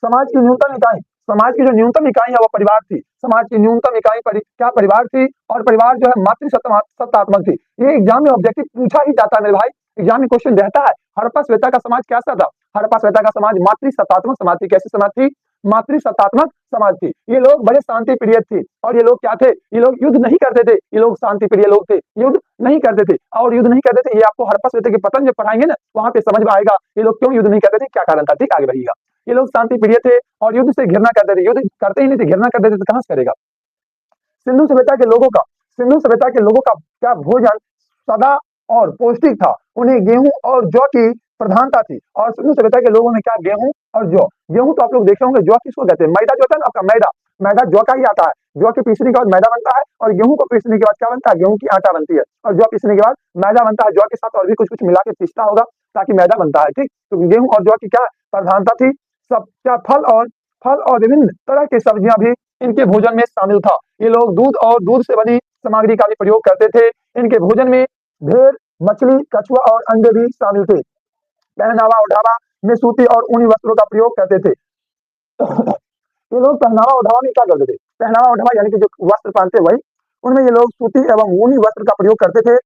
समाज की न्यूनतम इकाई, समाज की जो न्यूनतम इकाई है वो परिवार थी। समाज की न्यूनतम इकाई क्या परिवार थी, और परिवार जो है मातृ सत्तात्मक थी। ये एग्जाम में ऑब्जेक्टिव पूछा ही जाता है मेरे भाई, एग्जाम में क्वेश्चन रहता है। हड़प्पा सभ्यता का समाज कैसा था? हड़प्पा सभ्यता का समाज मातृ सत्तात्मक समाज थी। कैसी समाज थी? मातृ सत्तात्मक समाज थी। ये लोग बड़े शांति प्रिय थे, और ये लोग क्या थे? ये लोग युद्ध नहीं करते थे, ये लोग शांति प्रिय लोग थे, युद्ध नहीं करते थे, और युद्ध नहीं करते थे। ये आपको हड़प्पा सभ्यता के पतन जब पढ़ाएंगे ना, वहां पे समझ में आएगा ये लोग क्यों युद्ध नहीं करते थे, क्या कारण था। ठीक, आगे बढ़िएगा। ये लोग शांति प्रिय थे और युद्ध से घृणा करते थे, युद्ध करते ही नहीं थे, घृणा करते थे तो कहां से करेगा। सिंधु सभ्यता के लोगों का, सिंधु सभ्यता के लोगों का क्या भोजन सदा और पौष्टिक था। उन्हें गेहूं और जौ की प्रधानता थी। और सिंधु सभ्यता के लोगों में क्या, गेहूं और जौ। गेहूं तो आप लोग देखे होंगे, जौ किसको कहते हैं? मैदा जो होता है ना आपका, मैदा, मैदा जौ का ही आता है। जौ के पीसने के बाद मैदा बनता है, और गेहूं को पीसने के बाद क्या बनता है? गेहूं की आटा बनती है, और जौ पीसने के बाद मैदा बनता है। जौ के साथ और भी कुछ कुछ मिला के पीसता होगा ताकि मैदा बनता है। ठीक, तो गेहूं और जौ की क्या प्रधानता थी। सब क्या फल और विभिन्न तरह की सब्जियां भी इनके भोजन में शामिल था। ये लोग दूध और दूध से बनी सामग्री का भी प्रयोग करते थे। इनके भोजन में भेड़, मछली, कछुआ और अंडे भी शामिल थे। पहनावा ओढ़ावा में सूती और ऊनी वस्त्रों का प्रयोग करते थे। ये लोग पहनावा ओढ़ावा में क्या करते थे? पहनावा ओढ़ावा यानी कि जो वस्त्र पहनते वही, उनमें ये लोग सूती एवं ऊनी वस्त्र का प्रयोग करते थे।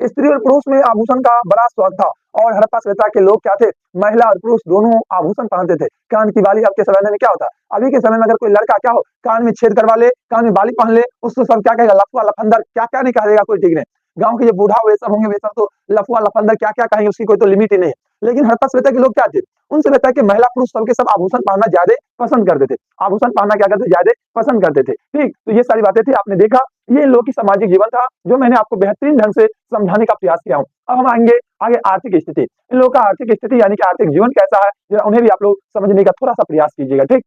स्त्री और पुरुष में आभूषण का बड़ा शौक था। और हड़प्पा सभ्यता के लोग क्या थे? महिला और पुरुष दोनों आभूषण पहनते थे। कान की बाली, अब के समय में क्या होता है, अभी के समय में अगर कोई लड़का क्या हो, कान में छेद करवा ले, कान में बाली पहन ले, उसको सब क्या कहेगा? लफुआ लफंदर, क्या क्या नहीं कहेगा, कोई ठीक नहीं। गांव के जो बूढ़ा वे सब होंगे, वे सब तो लफुआ लफंदर क्या क्या कहेंगे, उसकी कोई तो लिमिट ही नहीं है। लेकिन हड़प्पा सभ्यता के लोग क्या थे? उन सभ्यता के महिला पुरुष सबके सब आभूषण पहनना ज्यादा पसंद करते थे। आभूषण पहनना क्या करते? ज्यादा पसंद करते थे। ठीक, तो ये सारी बातें थी, आपने देखा ये इन लोगों की सामाजिक जीवन था, जो मैंने आपको बेहतरीन ढंग से समझाने का प्रयास किया हूँ। अब हम आएंगे आगे आर्थिक स्थिति। इन लोगों का आर्थिक स्थिति यानी कि आर्थिक जीवन कैसा है, जरा उन्हें भी आप लोग समझने का थोड़ा सा प्रयास कीजिएगा। ठीक,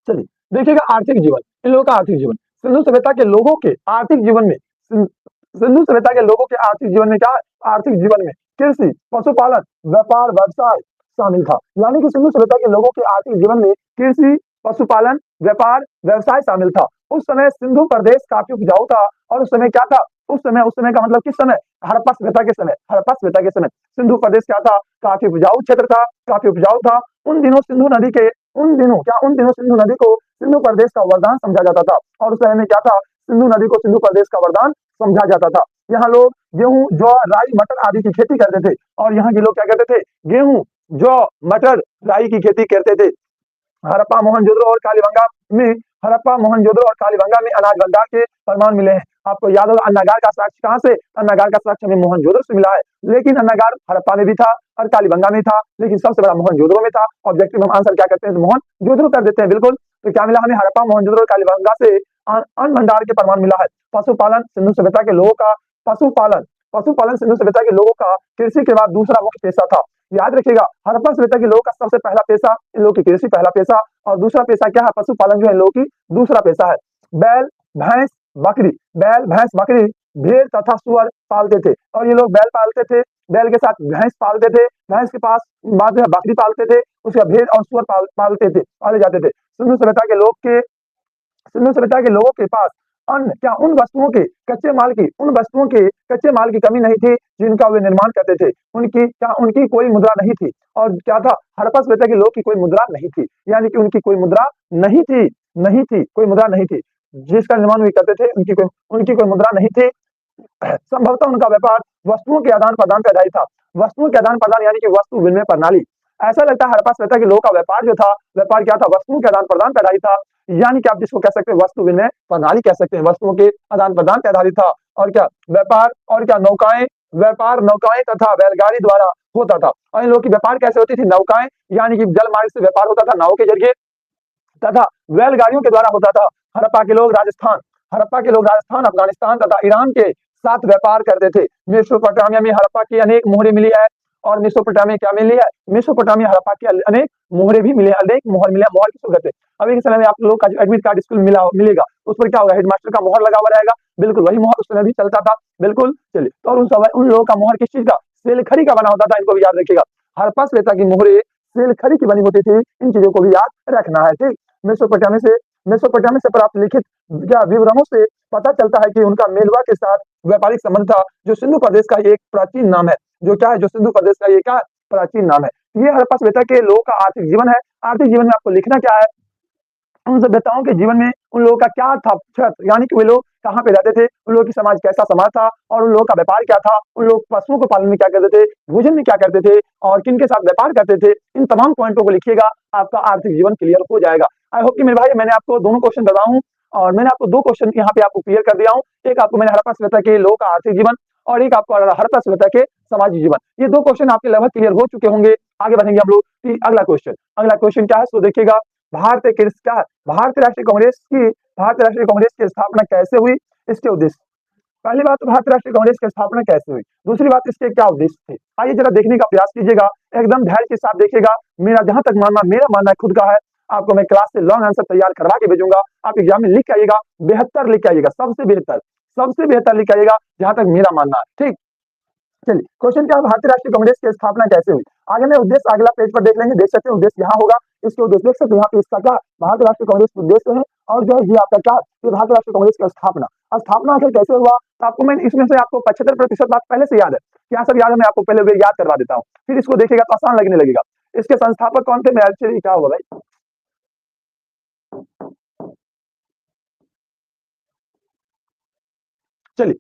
चलिए देखिएगा आर्थिक जीवन, इन लोगों का आर्थिक जीवन। सिंधु सभ्यता के लोगों के आर्थिक जीवन में, सिंधु सभ्यता के लोगों के आर्थिक जीवन में क्या है? आर्थिक जीवन में कृषि, पशुपालन, व्यापार, व्यवसाय शामिल था। यानी कि सिंधु सभ्यता के लोगों के आर्थिक जीवन में कृषि, पशुपालन, व्यापार, व्यवसाय शामिल था। उस समय सिंधु प्रदेश काफी उपजाऊ था। और उस समय क्या था? उस समय का मतलब किस समय? हड़प्पा सभ्यता के समय, हड़प्पा सभ्यता के समय सिंधु प्रदेश क्या था? काफी उपजाऊ क्षेत्र था, काफी उपजाऊ था। उन दिनों सिंधु नदी के, उन दिनों सिंधु नदी को सिंधु प्रदेश का वरदान समझा जाता था। और उस समय में क्या था? सिंधु नदी को सिंधु प्रदेश का वरदान समझा जाता था। यहाँ लोग गेहूं, जौ, राई, मटर आदि की खेती करते थे। और यहाँ के लोग क्या करते थे? गेहूं, जौ, मटर, राई की खेती करते थे। हड़प्पा, मोहनजोदड़ो और कालीबंगा में, हड़प्पा, मोहनजोदड़ो और कालीबंगा में अनाज भंडार के प्रमाण मिले हैं। आपको याद होगा अन्नागार का साक्ष्य कहां से? अन्नागार का साक्ष्य हमें मोहनजोदड़ो से मिला है। लेकिन अन्नागार हड़प्पा में भी था और कालीबंगा में था, लेकिन सबसे बड़ा मोहनजोदड़ो में था। ऑब्जेक्टिव हम आंसर क्या करते हैं? तो मोहनजोदड़ो कर देते हैं। बिल्कुल, तो क्या मिला हमें? हड़प्पा, मोहनजोदड़ो और कालीबंगा से अन्न भंडार के प्रमाण मिला है। पशुपालन सिंधु सभ्यता के लोगों का, पशुपालन पशुपालन सिंधु सभ्यता के लोगों का कृषि के बाद दूसरा मुख्य पेशा था। याद रखिएगा, हड़प्पा सभ्यता के लोगों का सबसे पहला पेशा, इन लोगों की कृषि पहला पेशा, और दूसरा पेशा क्या है? पशुपालन, जो है इन लोगों की दूसरा पेशा है। बैल, भैंस, बकरी, बैल, भैंस, बकरी, भेड़ तथा सुअर पालते थे। और ये लोग बैल पालते थे, बैल के साथ भैंस पालते थे, भैंस के पास बाद में बकरी पालते थे, उसके बाद भेड़ और सुअर पालते थे, पाले जाते थे। सिंधु सभ्यता के लोगों के पास अन्य क्या उन वस्तुओं के कच्चे माल की कमी नहीं थी जिनका वे निर्माण करते थे। उनकी कोई मुद्रा नहीं थी। और क्या था, हड़प्पा सभ्यता के लोग की कोई मुद्रा नहीं थी, यानी कि उनकी कोई मुद्रा नहीं थी, कोई मुद्रा नहीं थी जिसका निर्माण वे करते थे, उनकी कोई मुद्रा नहीं थी। संभवतः उनका व्यापार वस्तुओं के आदान प्रदान पर आधारित था। वस्तुओं के आदान प्रदान यानी कि वस्तु विनिमय प्रणाली। ऐसा लगता है हड़प्पा सभ्यता के लोगों का व्यापार जो था, व्यापार क्या था, वस्तुओं के आदान प्रदान पर आधारित था, यानी कि आप जिसको कह सकते हैं वस्तु विनिमय प्रणाली कह सकते हैं, वस्तुओं के आदान प्रदान पर आधारित था। और क्या व्यापार, और क्या नौकाएं तथा बैलगाड़ी द्वारा होता था। और इन लोगों की व्यापार कैसे होती थी, नौकाएं यानी कि जल मार्ग से व्यापार होता था नावों के जरिए, तथा बैलगाड़ियों के द्वारा होता था। हड़प्पा के लोग राजस्थान, अफगानिस्तान तथा ईरान के साथ व्यापार करते थे। मेसोपोटामिया में हड़प्पा की अनेक मोहरें मिली है। और मेसोपोटामिया क्या मिली है, मेसोपोटामिया हड़प्पा की अनेक मोहरें भी मिले, अनेक मोहर मिले। मोहर किसको कहते हैं, अभी के समय में आप लोग का जो एडमिट कार्ड स्कूल मिलेगा, उस पर क्या होगा, हेडमास्टर का मोहर लगा हुआ रहेगा। बिल्कुल वही मोहर उस समय भी चलता था। बिल्कुल चलिए, तो और उन लोगों का मोहर किस चीज का, सेलखड़ी का बना होता था, इनको भी याद रखिएगा। हड़प्पा सभ्यता की मोहरें सेलखड़ी की बनी होती थी, इन चीजों को भी याद रखना है। ठीक, मेसोपोटामिया से प्राप्त लिखित क्या विवरणों से पता चलता है कि उनका मेलवा के साथ व्यापारिक संबंध था, जो सिंधु प्रदेश का एक प्राचीन नाम है। जो क्या है, जो सिंधु प्रदेश का एक प्राचीन नाम है। ये हड़प्पा सभ्यता के लोगों का आर्थिक जीवन है। आर्थिक जीवन में आपको लिखना क्या है, उन सभ्यताओं के जीवन में उन लोगों का क्या था क्षेत्र, यानी कि वे लोग कहाँ पे रहते थे, उन लोगों की समाज कैसा समाज था, और उन लोगों का व्यापार क्या था, उन लोग पशुओं को पालन में क्या करते थे, भोजन में क्या करते थे, और किन के साथ व्यापार करते थे। इन तमाम पॉइंटों को लिखिएगा, आपका आर्थिक जीवन क्लियर हो जाएगा। आई होप कि मेरे भाई मैंने आपको दोनों क्वेश्चन करवाऊं हूं, और मैंने आपको दो क्वेश्चन यहाँ पे आपको क्लियर कर दिया हूँ। एक आपको मैंने हड़प्पा सभ्यता के लोगों का आर्थिक जीवन, और एक आपको हड़प्पा सभ्यता के समाजी जीवन, ये दो क्वेश्चन आपके लगभग क्लियर हो चुके होंगे। आगे बढ़ेंगे हम लोग। अगला क्वेश्चन क्या है, तो देखिएगा, भारतीय राष्ट्रीय कांग्रेस की स्थापना कैसे हुई, इसके उद्देश्य। पहली बात तो भारतीय राष्ट्रीय कांग्रेस की स्थापना कैसे हुई, दूसरी बात इसके क्या उद्देश्य थे। आइए जरा देखने का प्रयास कीजिएगा, एकदम धैर्य के साथ देखिएगा। मेरा मानना खुद का है, आपको मैं क्लास से लॉन्ग आंसर तैयार करवा के भेजूंगा। आप एग्जाम में लिख के आइएगा, बेहतर लिख के आइएगा, सबसे बेहतर लिख के आइएगा, जहां तक मेरा मानना है। ठीक, चलिए क्वेश्चन क्या है, भारतीय राष्ट्रीय कांग्रेस की स्थापना कैसे हुई। आगे मैं उद्देश्य अगला पेज पर देख लेंगे, देख सकते हैं उद्देश्य यहाँ होगा, इसके उद्देश्य देख सकते हैं यहाँ पे, इसका क्या भारतीय राष्ट्रीय कांग्रेस के उद्देश्य है। और जो है ये आपका क्या, ये भारतीय राष्ट्रीय कांग्रेस की स्थापना आखिर कैसे हुआ, तो आपको मैं इसमें से आपको 75% बात पहले से याद है, क्या सब याद है, मैं आपको पहले वे याद करवा देता हूँ, फिर इसको देखिएगा तो आसान लगने लगेगा। इसके संस्थापक कौन थे, मैं एक्चुअली क्या होगा भाई, चलिए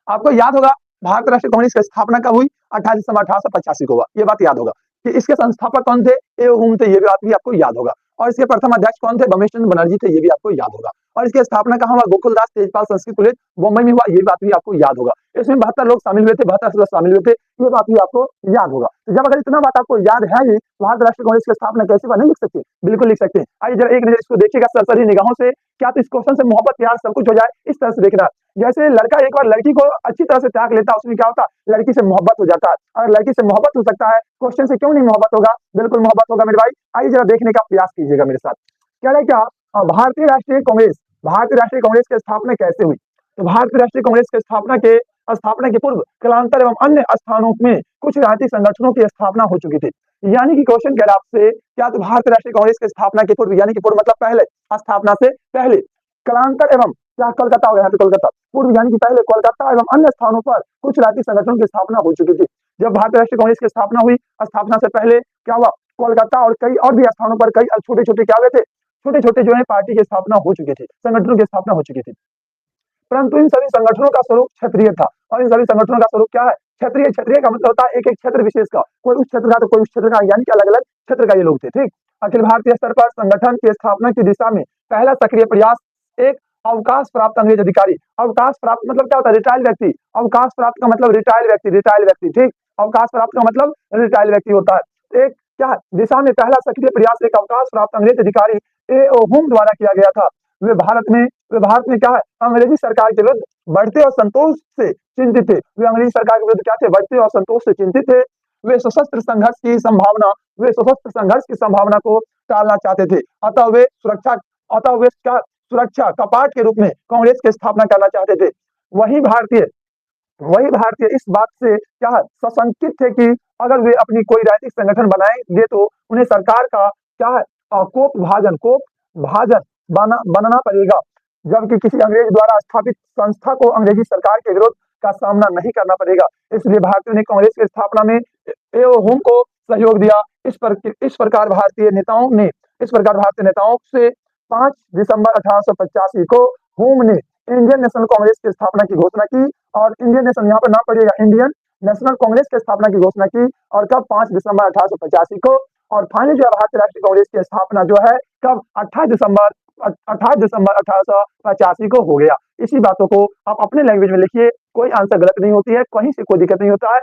आपको याद होगा भारतीय राष्ट्रीय कांग्रेस की स्थापना कब हुई, 28 दिसंबर 1885 को हुआ, ये बात याद होगा। कि इसके संस्थापक कौन थे, एवं थे, ये बात भी आपको याद होगा। और इसके प्रथम अध्यक्ष कौन थे, बमेश चंद्र बनर्जी थे, ये भी आपको याद होगा। और इसकी स्थापना कहाँ हुआ, गोकुलदास तेजपाल संस्कृत कॉलेज मुंबई में हुआ, ये बात भी आपको याद होगा। इसमें 72 लोग शामिल हुए थे, 72 सदस्य शामिल हुए थे, ये बात भी आपको याद होगा। तो जब अगर इतना बात आपको याद है ही, भारतीय राष्ट्रीय कांग्रेस की स्थापना कैसे हुआ, नहीं लिख सकते, बिल्कुल लिख सकते हैं। आइए जरा एक नजर इसको देखिएगा सरसरी निगाहों से, क्या तो इस क्वेश्चन से मोहब्बत प्यार सब कुछ हो जाए, इस तरह से देखना। जैसे लड़का एक बार लड़की को अच्छी तरह से त्याग लेता है, उसमें क्या होता है, लड़की से मोहब्बत हो जाता है। अगर लड़की से मोहब्बत हो सकता है, क्वेश्चन से क्यों नहीं मोहब्बत होगा, बिल्कुल मोहब्बत होगा मेरे भाई। आइए जरा देखने का प्रयास कीजिएगा मेरे साथ। क्या है क्या, भारतीय राष्ट्रीय कांग्रेस की स्थापना कैसे हुई। तो भारतीय राष्ट्रीय कांग्रेस की स्थापना के पूर्व कलांतर एवं अन्य स्थानों में कुछ राजनीतिक संगठनों की स्थापना हो चुकी थी। यानी कि क्वेश्चन कह रहा आपसे, क्या तो भारतीय राष्ट्रीय कांग्रेस की स्थापना के पूर्व, यानी कि पूर्व मतलब पहले, स्थापना से पहले कलांतर एवं क्या कोलकाता हो गया, कोलकाता पूर्व, यानी कि पहले कोलकाता एवं अन्य स्थानों पर कुछ राजनीतिक संगठनों की स्थापना हो चुकी थी। जब भारतीय राष्ट्रीय कांग्रेस की स्थापना हुई, स्थापना से पहले क्या हुआ, कोलकाता और कई और भी स्थानों पर कई छोटे छोटे क्या हुए थे, छोटे छोटे जो है पार्टी की स्थापना हो चुकी थी, संगठनों की स्थापना हो चुकी थी। परंतु इन सभी संगठनों का स्वरूप क्षत्रिय था। और इन सभी संगठनों का स्वरूप क्या है, क्षत्रिय। क्षत्रिय का मतलब होता है एक एक क्षेत्र विशेष का, कोई उस क्षेत्र का तो कोई उस क्षेत्र का, यानी कि अलग अलग क्षेत्र का ये लोग थे। ठीक, अखिल भारतीय स्तर पर संगठन की स्थापना की दिशा में पहला सक्रिय प्रयास एक अवकाश प्राप्त अंग्रेज अधिकारी, अवकाश प्राप्त मतलब क्या होता है, रिटायर्ड व्यक्ति, अवकाश प्राप्त का मतलब रिटायर्ड व्यक्ति। ठीक, अवकाश प्राप्त का मतलब रिटायर्ड व्यक्ति होता है। एक क्या दिशा में पहला सक्रिय प्रयास एक अवकाश प्राप्त अंग्रेज अधिकारी ए ओ हुम द्वारा किया गया था। वे भारत में क्या है, अंग्रेजी सरकार के विरुद्ध बढ़ते और संतोष से चिंतित थे। वे अंग्रेजी सरकार के विरुद्ध क्या थे, बढ़ते और संतोष से चिंतित थे। वे सशस्त्र संघर्ष की संभावना को टालना चाहते थे। अतः वे क्या सुरक्षा कपाट के रूप में कांग्रेस की स्थापना करना चाहते थे। वही भारतीय इस बात से क्या है, सशंकित थे कि अगर वे अपनी कोई राजनीतिक संगठन बनाएंगे तो उन्हें सरकार का क्या है, कोप भाजन बनना पड़ेगा। जबकि किसी अंग्रेज द्वारा स्थापित संस्था को अंग्रेजी सरकार के विरोध का सामना नहीं करना पड़ेगा। इसलिए भारतीयों ने कांग्रेस की स्थापना में एवं को सहयोग दिया। इस प्रकार भारतीय नेताओं से 5 दिसंबर 1885 को हुम ने इंडियन नेशनल कांग्रेस की स्थापना की घोषणा की, और इंडियन नेशनल यहाँ पर ना पड़ेगा, इंडियन नेशनल कांग्रेस की स्थापना की घोषणा की, और कब 5 दिसंबर 1885 को। और फाइनली जो है भारतीय राष्ट्रीय कांग्रेस की स्थापना जो है कब 28 दिसंबर 1885 को हो गया। इसी बातों को आप अपने लैंग्वेज में लिखिए, कोई आंसर गलत नहीं होती है, कहीं से कोई दिक्कत नहीं होता है,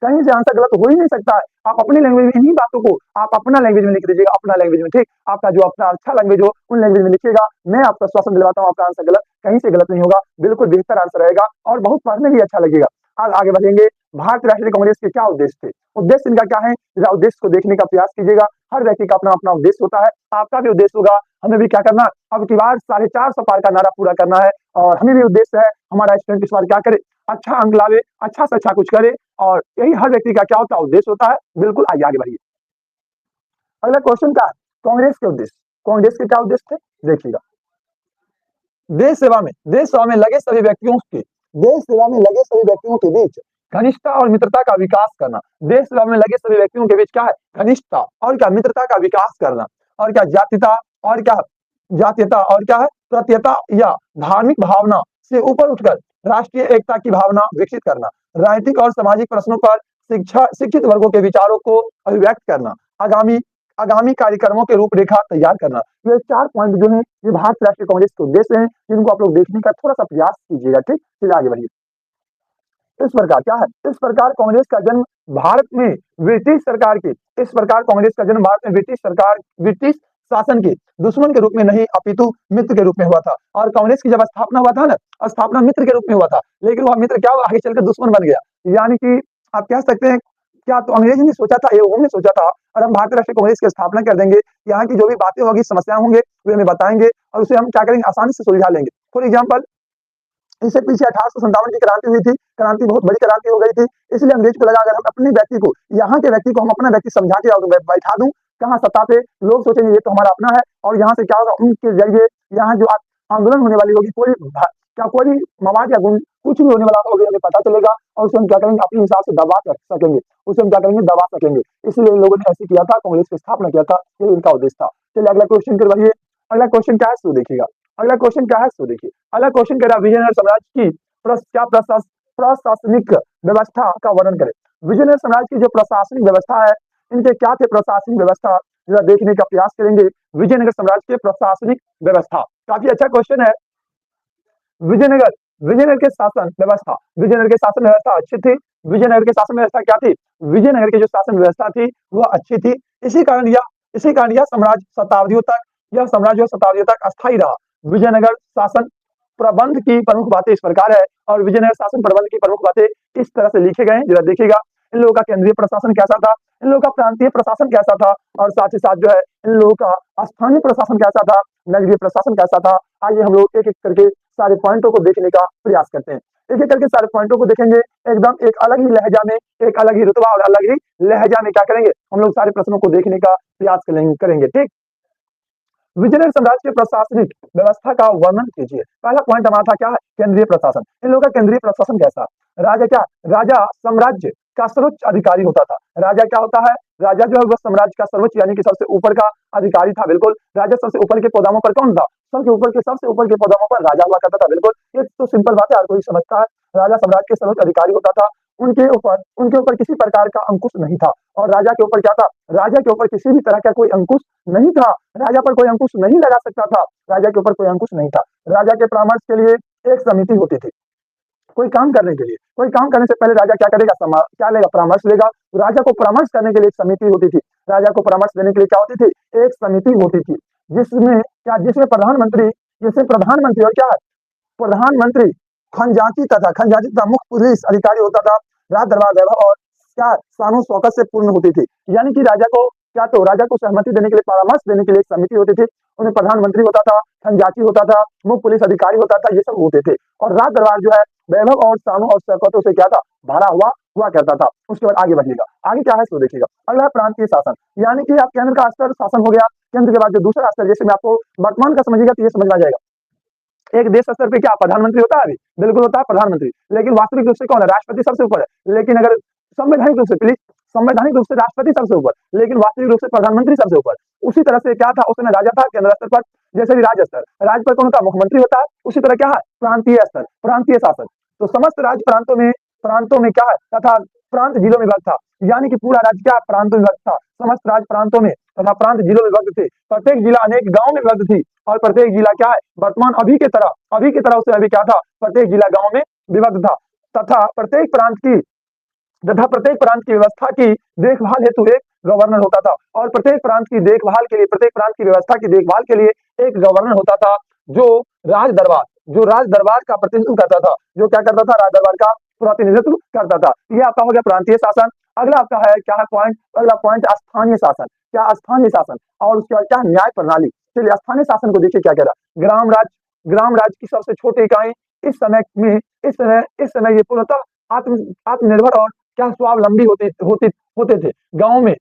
कहीं से आंसर गलत हो ही नहीं सकता है। आप अपनी लैंग्वेज में इन्हीं बातों को आप अपना लैंग्वेज में लिख दीजिएगा, अपना लैंग्वेज में, ठीक। आपका जो अपना अच्छा लैंग्वेज हो उन लैंग्वेज में लिखिएगा। मैं आपका आश्वासन दिलवाता हूँ, आपका आंसर गलत कहीं से गलत नहीं होगा, बिल्कुल बेहतर आंसर रहेगा और बहुत पढ़ने भी अच्छा लगेगा। आज आगे बढ़ेंगे। भारतीय राष्ट्रीय कांग्रेस के क्या उद्देश्य थे? उद्देश्य इनका क्या है? जरा उद्देश्य को देखने का प्रयास कीजिएगा। हर व्यक्ति का अपना अपना उद्देश्य होता है, आपका भी उद्देश्य होगा। हमें भी क्या करना, अब की बार 450 पार का नारा पूरा करना है, और हमें भी उद्देश्य है हमारा स्टूडेंट इस बार क्या करे, अच्छा अंक लावे, अच्छा से अच्छा कुछ करे, और यही हर व्यक्ति का क्या होता है, उद्देश्य होता है। बिल्कुल, आइए आगे बढ़िए। अगला क्वेश्चन क्या है? कांग्रेस के उद्देश्य। कांग्रेस के क्या उद्देश्य थे, देखिएगा। देश सेवा में लगे सभी व्यक्तियों के बीच घनिष्ठता और मित्रता का विकास करना। देश सेवा में लगे सभी व्यक्तियों के बीच क्या है, घनिष्ठता और क्या, मित्रता का विकास करना, और क्या जातीयता और क्या है, प्रत्ययता या धार्मिक भावना से ऊपर उठकर राष्ट्रीय एकता की भावना विकसित करना। राजनीतिक और सामाजिक प्रश्नों पर शिक्षित वर्गों के विचारों को अभिव्यक्त करना। आगामी कार्यक्रमों के रूपरेखा तैयार करना। ये 4 पॉइंट जो है ये भारतीय राष्ट्रीय कांग्रेस के उद्देश्य हैं, जिनको आप लोग देखने का थोड़ा सा प्रयास कीजिएगा, ठीक। चलिए आगे बढ़िए। इस प्रकार क्या है, इस प्रकार कांग्रेस का जन्म भारत में ब्रिटिश शासन के दुश्मन के रूप में नहीं अपितु मित्र के रूप में हुआ था। और कांग्रेस की जब स्थापना हुआ था ना, स्थापना मित्र के रूप में हुआ था, लेकिन वह मित्र क्या हुआ, आगे चलकर दुश्मन बन गया। यानी कि आप कह सकते हैं, क्या तो अंग्रेज ने सोचा था, एवं ने सोचा था, और हम भारतीय राष्ट्रीय कांग्रेस की स्थापना कर देंगे, यहाँ की जो भी बातें होगी, समस्याएं होंगे, वे हमें बताएंगे, और उसे हम क्या करेंगे, आसानी से सुलझा लेंगे। फॉर एग्जाम्पल, इससे पीछे 1857 की क्रांति हुई थी, क्रांति बहुत बड़ी क्रांति हो गई थी, इसलिए अंग्रेज को लगा अगर हम अपने व्यक्ति को, यहाँ के व्यक्ति को हम अपना व्यक्ति समझा के बैठा दूं कहाँ सत्ता पे, लोग सोचेंगे ये तो हमारा अपना है, और यहाँ से क्या होगा, उनके जरिए यहाँ जो आंदोलन होने वाली होगी, कोई भी मवाद या गुण कुछ भी होने वाला होगा, हमें पता चलेगा, और उसे हम क्या करेंगे, अपने हिसाब से दबा सकेंगे, उसे हम क्या करेंगे, दबा सकेंगे। इसलिए इन लोगों ने ऐसे किया था, कांग्रेस की स्थापना किया था, ये इनका उद्देश्य था। चलिए अगला क्वेश्चन कर बढ़िए। अगला क्वेश्चन क्या है, सो देखिएगा। अगला क्वेश्चन क्या है, सो देखिए। अगला क्वेश्चन कह रहा है, विजयनगर साम्राज्य की प्रशासनिक व्यवस्था का वर्णन करें। विजयनगर साम्राज्य की जो प्रशासनिक व्यवस्था है, इनके क्या थे प्रशासनिक व्यवस्था, जरा देखने का प्रयास करेंगे। विजयनगर साम्राज्य के प्रशासनिक व्यवस्था, काफी अच्छा क्वेश्चन है। विजयनगर के शासन व्यवस्था अच्छी थी। विजयनगर के शासन व्यवस्था क्या थी, विजयनगर की जो शासन व्यवस्था थी वह अच्छी थी। इसी कारण यह साम्राज्य शताब्दियों तक अस्थायी रहा। विजयनगर शासन प्रबंध की प्रमुख बातें इस प्रकार है, और विजयनगर शासन प्रबंध की प्रमुख बातें इस तरह से लिखे गए, जरा देखिएगा। इन लोगों का केंद्रीय प्रशासन कैसा था, इन लोगों का प्रांतीय प्रशासन कैसा था, और साथ ही साथ जो है इन लोगों का स्थानीय प्रशासन कैसा था, नगरीय प्रशासन कैसा था। आइए हम लोग एक एक करके सारे पॉइंटों को देखने का प्रयास करते हैं। एक एक करके सारे पॉइंटों को देखेंगे, एकदम एक अलग ही लहजा में, एक अलग ही रुतबा और अलग ही लहजा में क्या करेंगे, हम लोग सारे प्रश्नों को देखने का प्रयास करेंगे, ठीक। विजयनगर साम्राज्य के प्रशासनिक व्यवस्था का वर्णन कीजिए। पहला पॉइंट हमारा था क्या है, केंद्रीय प्रशासन। इन लोगों का केंद्रीय प्रशासन कैसा, राजा साम्राज्य का सर्वोच्च अधिकारी होता था। राजा क्या होता है, राजा जो है वह साम्राज्य का सर्वोच्च यानी कि सबसे ऊपर का अधिकारी था। बिल्कुल, राजा सबसे ऊपर के पदों पर कौन था, सबसे ऊपर के पदों पर राजा हुआ करता था। बिल्कुल, ये तो सिंपल बात है, हर कोई समझता है। राजा साम्राज्य के सर्वोच्च अधिकारी होता था। उनके ऊपर किसी प्रकार का अंकुश नहीं था, और राजा के ऊपर क्या था, राजा के ऊपर किसी भी तरह का कोई अंकुश नहीं था। राजा पर कोई अंकुश नहीं लगा सकता था, राजा के ऊपर कोई अंकुश नहीं था। राजा के परामर्श के लिए एक समिति होती थी। कोई काम करने से पहले राजा क्या करेगा, क्या लेगा, परामर्श लेगा। तो राजा को परामर्श करने के लिए एक समिति होती थी। राजा को परामर्श देने के लिए क्या होती थी, एक समिति होती थी, जिसमें प्रधानमंत्री और क्या है, प्रधानमंत्री खजांची तथा मुख्य पुलिस अधिकारी होता था। राज दरबार वैभव और क्या शानो शौकत से पूर्ण होती थी। यानी कि राजा को सहमति देने के लिए, परामर्श देने के लिए एक समिति होती थी। उन्हें प्रधानमंत्री होता था, खजांची होता था, मुख्य पुलिस अधिकारी होता था, ये सब होते थे। और राज दरबार जो है वैभव और शानो और शौकतों से क्या था, भरा हुआ करता था। उसके बाद आगे बढ़िएगा, आगे क्या है सो देखिएगा। अगला प्रांतीय शासन, यानी कि आप केंद्र का स्तर शासन हो गया। केंद्र के बाद जो दूसरा स्तर, जैसे मैं आपको वर्तमान का समझिएगा तो ये समझ में आ जाएगा। एक देश स्तर पे क्या प्रधानमंत्री होता है अभी? बिल्कुल होता है प्रधानमंत्री, लेकिन वास्तविक रूप से कौन है? राष्ट्रपति सबसे ऊपर है। लेकिन अगर संवैधानिक रूप से प्लीज, संवैधानिक रूप से राष्ट्रपति सबसे ऊपर, लेकिन वास्तविक रूप से प्रधानमंत्री सबसे ऊपर। उसी तरह से क्या था उस समय राजा था केंद्र स्तर पर, जैसे भी राज्य स्तर, राज्य पर कौन होता है? मुख्यमंत्री होता है। उसी तरह क्या है? प्रांतीय स्तर, प्रांतीय शासन। तो समस्त राज्य प्रांतों में क्या है तथा प्रांत जिलों में विभक्त था, यानी कि पूरा राज्य क्या प्रांतों में विभक्त था। समस्त राज्य प्रांतों में तथा प्रांत जिलों में विभक्त थे। प्रत्येक जिला अनेक गांव में विभक्त थी और प्रत्येक जिला क्या है वर्तमान अभी की तरह उस समय भी क्या था? प्रत्येक जिला गांव में विभक्त था तथा प्रत्येक प्रांत की व्यवस्था की देखभाल हेतु एक गवर्नर होता था और प्रत्येक प्रांत की व्यवस्था की देखभाल के लिए एक गवर्नर होता था जो राज दरबार का प्रतिनिधित्व करता था, जो क्या करता था? राज दरबार का प्रतिनिधित्व करता था। ये आपका हो गया प्रांतीय शासन। अगला आपका है क्या है पॉइंट? अगला पॉइंट स्थानीय शासन। क्या स्थानीय शासन? और उसके बाद क्या? न्याय प्रणाली। चलिए स्थानीय शासन को देखिए क्या कह रहा। ग्राम राज्य की सबसे छोटी इकाई इस समय ये पूर्णतः आत्मनिर्भर और क्या स्वावलंबी होते थे। गांव में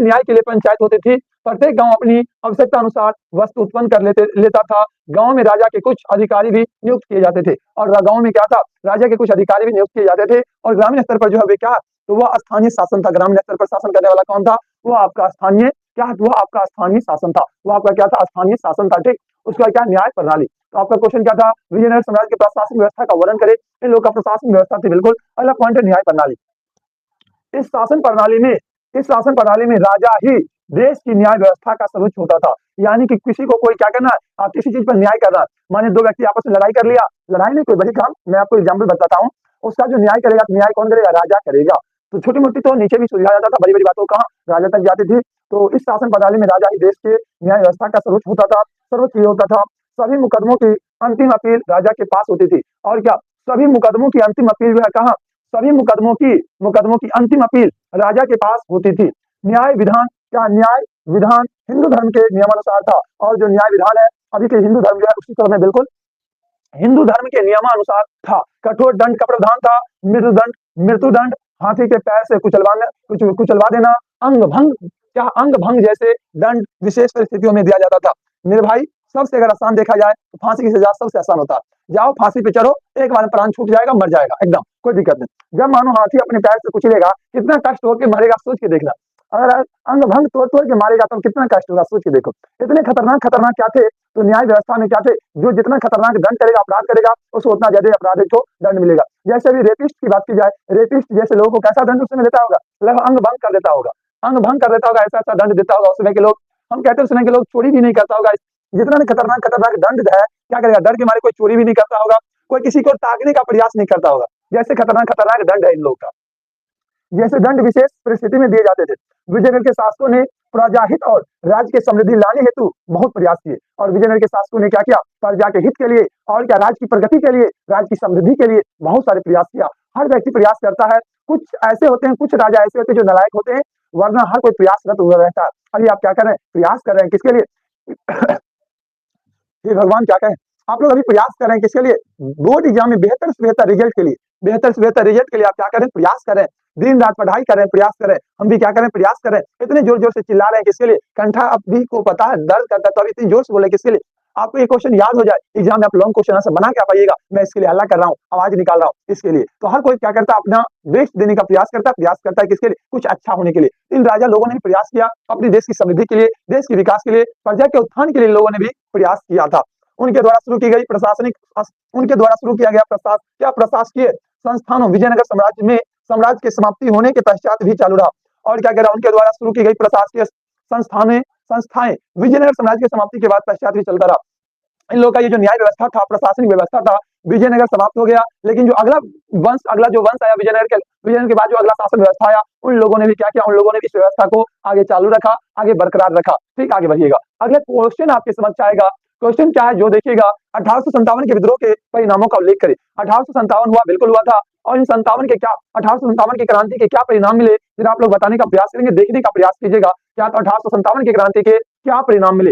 न्याय के लिए पंचायत होती थी। प्रत्येक गांव अपनी आवश्यकता अनुसार वस्तु उत्पन्न कर लेता था। गांव में राजा के कुछ अधिकारी भी नियुक्त किए जाते थे और गांव में क्या था? राजा के कुछ अधिकारी भी नियुक्त किए जाते थे और ग्रामीण स्तर पर जो है वे क्या? तो वह स्थानीय शासन था। ग्रामीण स्तर पर शासन करने वाला कौन था? वो आपका स्थानीय शासन था। वो आपका क्या था? स्थानीय शासन था। ठीक, उसका क्या? न्याय प्रणाली। तो आपका क्वेश्चन क्या था? विजयनगर साम्राज्य की प्रशासनिक व्यवस्था का वर्णन करें। इन लोग का प्रशासनिक व्यवस्था थी बिल्कुल। अगला पॉइंट है न्याय प्रणाली। इस शासन प्रणाली में राजा ही देश की न्याय व्यवस्था का सर्वोच्च होता था। यानी कि किसी को कोई क्या करना है? आप किसी चीज पर न्याय करना है। माने दो व्यक्ति आपस में लड़ाई कर लिया, लड़ाई नहीं कोई बड़ी काम, मैं आपको एग्जाम्पल बताता हूँ। उसका जो न्याय करेगा, न्याय कौन करेगा? राजा करेगा। तो छोटी मोटी तो नीचे भी सुलझा जाता था, बड़ी बड़ी बातों कहाँ राजा तक जाती थी। तो इस शासन प्रणाली में राजा ही देश के न्याय व्यवस्था का सर्वोच्च होता था, सर्वोच्च ये होता था। सभी मुकदमों की अंतिम अपील राजा के पास होती थी। और क्या? सभी मुकदमों की अंतिम अपील जो है कहाँ? सभी मुकदमों की अंतिम अपील राजा के पास होती थी। न्याय विधान हिंदू धर्म के नियमानुसार था और जो न्याय विधान है अभी के हिंदू धर्म जो है उसी तरह में बिल्कुल हिंदू धर्म के नियमानुसार था। कठोर दंड का प्रावधान था। मृत्युदंड, हाथी के पैर से कुचलवा देना, अंग भंग जैसे दंड विशेष परिस्थितियों में दिया जाता था। मेरे भाई सबसे अगर आसान देखा जाए तो फांसी की सजा सबसे आसान होता है। जाओ फांसी पे चढ़ो, एक बार में प्राण छूट जाएगा, मर जाएगा एकदम, कोई दिक्कत नहीं। जब मानो हाथी अपने पैर से कुचलेगा, कितना कष्ट होकर मरेगा सोच के देखना। अगर अंग भंग तोड़ के मारेगा तो कितना कष्ट होगा सोच के देखो। इतने खतरनाक क्या थे? तो न्याय व्यवस्था में क्या थे? जो जितना खतरनाक दंड करेगा, अपराध करेगा, उसको उतना ज्यादा अपराधी को दंड मिलेगा। जैसे भी रेपिस्ट की बात की जाए, रेपिस्ट जैसे लोगों को कैसा दंड उसमें देता होगा? लगभग अंग भंग कर देता होगा, ऐसा दंड देता होगा। उस समय के लोग, हम कहते हैं उस समय के लोग चोरी भी नहीं करता होगा। जितना भी खतरनाक दंड है, क्या करेगा? डर के मारे कोई चोरी भी नहीं करता होगा, कोई किसी को ताकने का प्रयास नहीं करता होगा। जैसे खतरनाक दंड है इन लोगों का, जैसे दंड विशेष परिस्थिति में दिए जाते थे। विजयनगर के शासकों ने प्रजाहित और राज्य के समृद्धि लाने हेतु बहुत प्रयास किए और विजयनगर के शासकों ने क्या किया? प्रजा के हित के लिए और क्या राज्य की प्रगति के लिए, राज्य की समृद्धि के लिए बहुत सारे प्रयास किया। हर व्यक्ति प्रयास करता है। कुछ ऐसे होते हैं, कुछ राजा ऐसे होते हैं जो नालायक होते हैं, वरना हर कोई प्रयासरत हुआ रहता है। अभी आप क्या कर रहे हैं? प्रयास कर रहे हैं किसके लिए? हे भगवान क्या कहें, आप लोग अभी प्रयास कर रहे हैं किसके लिए? बोर्ड एग्जाम में बेहतर से बेहतर रिजल्ट के लिए, आप क्या करें? प्रयास करें, दिन रात पढ़ाई करें, प्रयास करें। हम भी क्या करें? प्रयास करें। इतने जोर जोर से चिल्ला रहे हैं किसके लिए? कंठा अभी को पता है दर्द करता है, तो अभी इतनी जोर से बोले किसके लिए? आपको ये क्वेश्चन याद हो जाए, एग्जाम में आप लॉन्ग क्वेश्चन आंसर बना के पाइएगा। मैं इसके लिए हल्ला कर रहा हूँ, आवाज निकाल रहा हूँ इसके लिए। तो हर कोई क्या करता है? अपना बेस्ट देने का प्रयास करता है किसके लिए? कुछ अच्छा होने के लिए। इन राजा लोगों ने भी प्रयास किया अपने देश की समृद्धि के लिए, देश के विकास के लिए, प्रजा के उत्थान के लिए लोगों ने भी प्रयास किया था। उनके द्वारा शुरू की गई प्रशासकीय संस्थानों विजयनगर साम्राज्य की समाप्ति होने के पश्चात भी चालू रहा। और क्या कह रहा? उनके द्वारा शुरू की गई प्रशासकीय संस्थाएं विजयनगर साम्राज्य की समाप्ति के बाद पश्चात भी चलता रहा। इन लोगों का ये जो न्याय व्यवस्था था, प्रशासनिक व्यवस्था था, विजयनगर समाप्त हो गया। लेकिन जो अगला जो वंश आया विजयनगर के बाद जो अगला शासन व्यवस्था आया, उन लोगों ने भी क्या किया? उन लोगों ने भी इस व्यवस्था को आगे चालू रखा, आगे बरकरार रखा। ठीक, आगे बढ़िएगा। अगले क्वेश्चन आपके समझ आएगा। क्वेश्चन क्या है जो देखिएगा, 1857 के विद्रोह के परिणामों का उल्लेख करें। 1857 हुआ, बिल्कुल हुआ था। और इन 57 के क्या 1857 की क्रांति के क्या परिणाम मिले, फिर आप लोग बताने का प्रयास करेंगे, देखने का प्रयास कीजिएगा। क्या 1857 की क्रांति के क्या परिणाम मिले,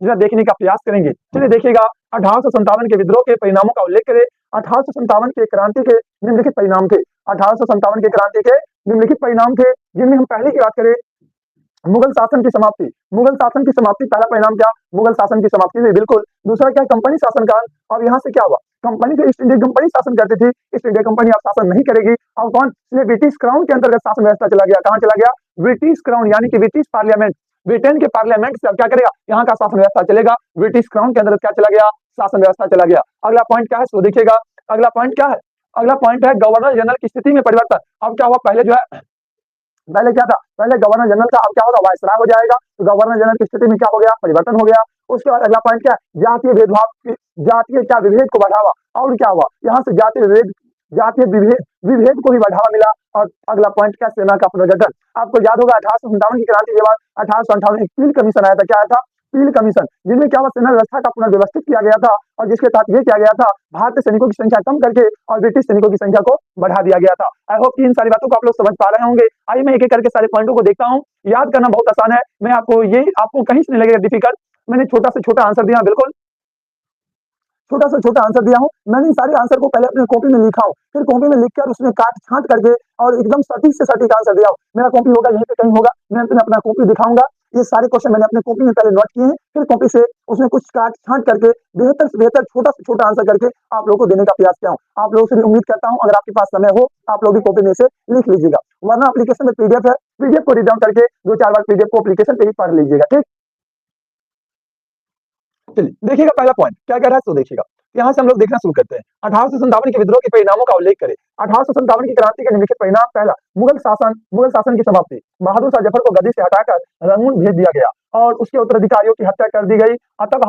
जरा देखने का प्रयास करेंगे। चलिए देखिएगा, 1857 के विद्रोह के परिणामों का उल्लेख करें। 1857 के क्रांति के निम्नलिखित परिणाम थे। 1857 के क्रांति के निम्नलिखित परिणाम थे, जिनमें हम पहले की बात करें मुगल शासन की समाप्ति। मुगल शासन की समाप्ति, पहला परिणाम क्या? मुगल शासन की समाप्ति हुई, बिल्कुल। दूसरा क्या? कंपनी शासन का अंत। अब यहाँ से क्या हुआ? कंपनी जो ईस्ट इंडिया कंपनी शासन करती थी, ईस्ट इंडिया कंपनी अब शासन नहीं करेगी। अब कौन? ये ब्रिटिश क्राउन के अंतर्गत शासन व्यवस्था चला गया। कहाँ चला गया? ब्रिटिश क्राउन, यानी कि ब्रिटिश पार्लियामेंट, ब्रिटेन के पार्लियामेंट से अब क्या करेगा? यहाँ का शासन व्यवस्था चलेगा। ब्रिटिश क्राउन के अंतर्गत क्या चला गया? शासन व्यवस्था चला गया। अगला पॉइंट क्या है, सो देखिएगा। अगला पॉइंट क्या है? अगला पॉइंट है गवर्नर जनरल की स्थिति में परिवर्तन। अब क्या हुआ? पहले जो है, पहले क्या था? पहले गवर्नर जनरल था, अब क्या होगा? वायसराय हो जाएगा। तो गवर्नर जनरल की स्थिति में क्या हो गया? परिवर्तन हो गया। उसके बाद अगला पॉइंट क्या है? जातीय भेदभाव, जातीय क्या? विभेद को बढ़ावा। और क्या हुआ? यहाँ से जातीय विभेद, जातीय विभेद, विभेद को भी बढ़ावा मिला। और अगला पॉइंट क्या? सेना का पुनर्गठन। आपको याद होगा 1857 की क्रांति के बाद 1858 में पील कमीशन आया था। क्या आया था? पील कमीशन, जिनमें क्या हुआ? सेना व्यवस्था का पुनर्व्यवस्थित किया गया था, और जिसके तहत ये किया गया था, भारतीय सैनिकों की संख्या कम करके और ब्रिटिश सैनिकों की संख्या को बढ़ा दिया गया था। आई होप कि इन सारी बातों को आप लोग समझ पा रहे होंगे। आइए मैं एक एक करके सारे पॉइंटों को देखता हूँ। याद करना बहुत आसान है, मैं आपको ये आपको कहीं से नहीं लगेगा डिफिकल्ट। मैंने छोटा से छोटा आंसर दिया, बिल्कुल छोटा से छोटा आंसर दिया हूँ। मैंने इन सारे आंसर को पहले अपने कॉपी में लिखा हूँ, फिर कॉपी में लिखकर उसमें काट छांट करके और एकदम सटीक से सटीक आंसर दिया हूँ। मेरा कॉपी होगा यहीं पे कहीं होगा, मैं तुम्हें अपना कॉपी दिखाऊंगा। ये सारे क्वेश्चन मैंने अपने कॉपी में पहले नोट किए हैं, फिर कॉपी से उसमें कुछ काट छांट करके बेहतर से बेहतर छोटा से छोटा आंसर करके आप लोगों को देने का प्रयास किया हूँ। आप लोगों से भी उम्मीद करता हूँ अगर आपके पास समय हो आप लोग भी कॉपी में से लिख लीजिएगा, वरना एप्लीकेशन में पीडीएफ है, पीडीएफ को रीड डाउन करके 2-4 बार पीडीएफ को एप्लीकेशन पे ही पढ़ लीजिएगा, ठीक। चलिए देखिएगा पहला पॉइंट क्या कह रहा है, तो देखिएगा यहाँ से हम लोग देखना शुरू करते हैं। 1857 के विद्रोह के परिणामों का उल्लेख करें। 1857 की क्रांति के निम्नलिखित परिणाम। पहला, मुगल शासन की समाप्ति। बहादुर शाह जफर को गद्दी से हटाकर रंगून भेज दिया गया और उसके उत्तराधिकारियों की हत्या कर दी गई। अतः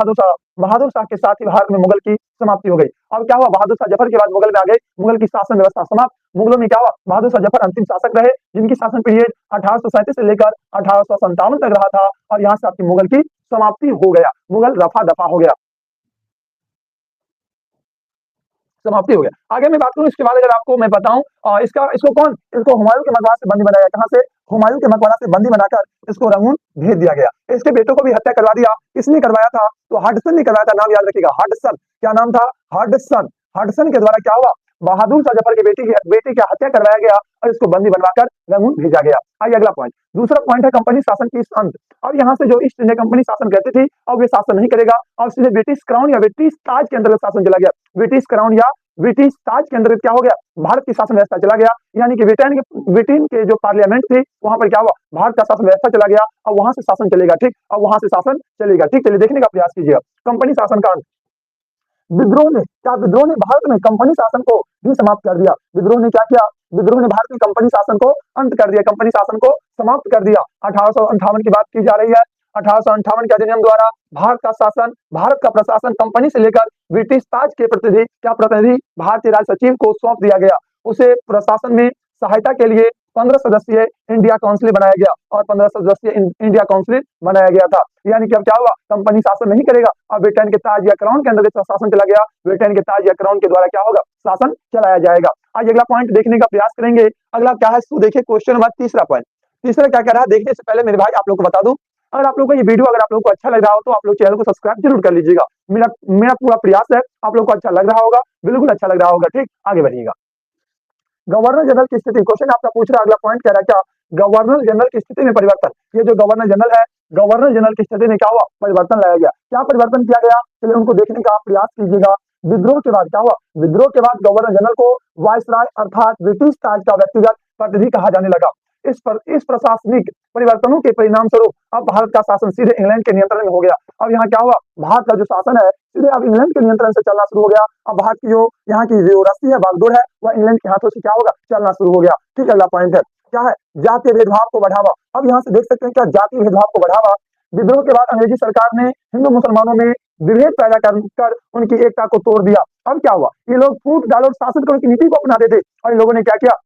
बहादुर शाह के साथ ही भारत में मुगल की समाप्ति हो गई। अब क्या हुआ? बहादुर शाह जफर के बाद मुगल में आ गए, मुगल की शासन व्यवस्था समाप्त। मुगलों में क्या हुआ? बहादुर शाह जफर अंतिम शासक रहे, जिनकी शासन पीरियड 1837 से लेकर 1857 तक रहा था, और यहाँ से आपकी मुगल की समाप्ति हो गया, मुगल रफा दफा हो गया, समाप्ति हो गया। आगे मैं बात करूं इसके बाद, अगर आपको मैं बताऊं इसको हुमायूं के मकबरा से बंदी बनाया। कहां से? हुमायूं के मकबरा से बंदी बनाकर इसको रंगून भेज दिया गया। इसके बेटों को भी हत्या करवा दिया। किसने करवाया था? तो हडसन ने करवाया था। नाम याद रखिएगा, हडसन। क्या नाम था? हडसन। हडसन के द्वारा क्या हुआ? बहादुर शाह जफर के बेटे की हत्या करवाया गया और इसको बंदी बनवाकर रंगून भेजा गया। आइए अगला पॉइंट। दूसरा पॉइंट है कंपनी शासन की अंत। अब यहाँ से जो ईस्ट इंडिया कंपनी शासन करती थी, अब वे शासन नहीं करेगा, और सीधे ब्रिटिश क्राउन या ब्रिटिश ताज के अंतर्गत शासन चला गया। ब्रिटिश क्राउन या ब्रिटिश ताज के अंतर्गत क्या हो गया? भारत की शासन व्यवस्था चला गया, यानी कि ब्रिटेन के जो पार्लियामेंट थी वहां पर क्या हुआ? भारत का शासन व्यवस्था चला गया, अब वहां से शासन चलेगा, ठीक। अब वहां से शासन चलेगा, ठीक। चलिए देखने का प्रयास कीजिएगा। कंपनी शासन का अंत। विद्रोह ने भारत में कंपनी शासन को भी समाप्त कर दिया। विद्रोह ने क्या किया? विद्रोह ने भारत में कंपनी शासन को अंत कर दिया, कंपनी शासन को समाप्त कर दिया। 1858 की बात की जा रही है। 1858 के अधिनियम द्वारा भारत का प्रशासन कंपनी से लेकर ब्रिटिश ताज के प्रतिनिधि भारतीय राज सचिव को सौंप दिया गया। उसे प्रशासन में सहायता के लिए 15 सदस्यीय इंडिया काउंसिल बनाया गया, और 15 सदस्यीय इंडिया काउंसिल बनाया गया था। यानी कि अब क्या हुआ? कंपनी शासन नहीं करेगा, अब ब्रिटेन के ताज या क्राउन के अंदर शासन चला गया। ब्रिटेन के ताज या क्राउन के द्वारा क्या होगा? शासन चलाया जाएगा। आज अगला पॉइंट देखने का प्रयास करेंगे। अगला क्या है, देखिए क्वेश्चन नंबर तीसरा पॉइंट। तीसरा क्या कह रहा है, देखने से पहले मेरे भाई आप लोग को बता दूं, अगर आप लोग को ये वीडियो अगर आप लोग को अच्छा लग रहा हो तो आप लोग चैनल को सब्सक्राइब जरूर कर लीजिएगा। मेरा पूरा प्रयास है आप लोग को अच्छा लग रहा होगा, बिल्कुल अच्छा लग रहा होगा, ठीक। आगे बढ़िएगा। गवर्नर जनरल की स्थिति, क्वेश्चन आपका पूछ रहा है। अगला पॉइंट कह रहा है क्या? गवर्नर जनरल की स्थिति में परिवर्तन। ये जो गवर्नर जनरल है, गवर्नर जनरल की स्थिति में क्या हुआ? परिवर्तन लाया गया। क्या परिवर्तन किया गया? चलिए उनको देखने का प्रयास कीजिएगा। विद्रोह के बाद क्या हुआ? विद्रोह के बाद गवर्नर जनरल को वायसराय अर्थात ब्रिटिश ताज का व्यक्तिगत प्रतिनिधि कहा जाने लगा। इस प्रशासनिक परिवर्तनों के परिणाम स्वरूप अब भारत का शासन सीधे इंग्लैंड के नियंत्रण में हो गया। अब यहाँ क्या हुआ? भारत का जो शासन है सीधे अब इंग्लैंड के नियंत्रण से चलना शुरू हो गया। अब भारत की जो यहाँ की जो रस्सी है, बागडोर है, वह इंग्लैंड के हाथों से क्या होगा? चलना शुरू हो गया, ठीक। अगला पॉइंट है क्या है? जातीय भेदभाव को बढ़ावा। अब यहाँ से देख सकते हैं क्या? जातीय भेदभाव को बढ़ावा। विद्रोह के बाद अंग्रेजी सरकार ने हिंदू मुसलमानों में विभेद पैदा कर उनकी एकता को तोड़ दिया। अब क्या हुआ? ये लोग फूट डालो शासन करो की नीति को अपनाते थे, और इन लोगों ने क्या किया?